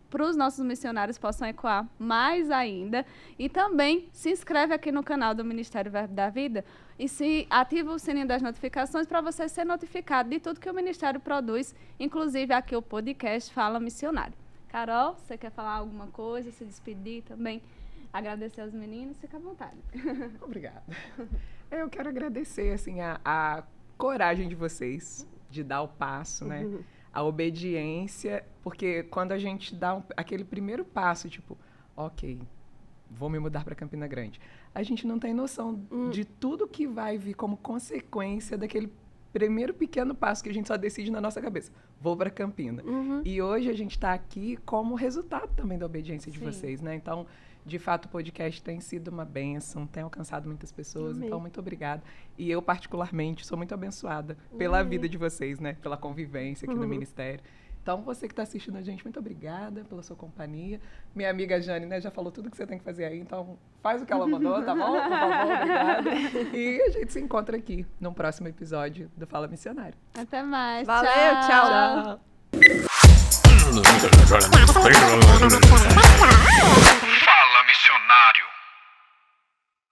para os nossos missionários possam ecoar mais ainda. E também se inscreve aqui no canal do Ministério Verbo da Vida e se ativa o sininho das notificações para você ser notificado de tudo que o Ministério produz, inclusive aqui o podcast Fala Missionário. Carol, você quer falar alguma coisa, se despedir também? Agradecer aos meninos, fica à vontade. Obrigada. Eu quero agradecer assim, a coragem de vocês de dar o passo, né? A obediência, porque quando a gente dá aquele primeiro passo, tipo, ok, vou me mudar para Campina Grande, a gente não tem noção de tudo que vai vir como consequência daquele primeiro pequeno passo que a gente só decide na nossa cabeça. Vou para Campina. E hoje a gente está aqui como resultado também da obediência de vocês, né? Então, de fato, o podcast tem sido uma bênção, tem alcançado muitas pessoas, então muito obrigada. E eu, particularmente, sou muito abençoada pela vida de vocês, né? Pela convivência aqui no Ministério. Então, você que está assistindo a gente, muito obrigada pela sua companhia. Minha amiga Jane, né, já falou tudo que você tem que fazer aí, então faz o que ela mandou, tá bom? Por favor, obrigada. E a gente se encontra aqui no próximo episódio do Fala Missionário. Até mais. Valeu, tchau. Tchau.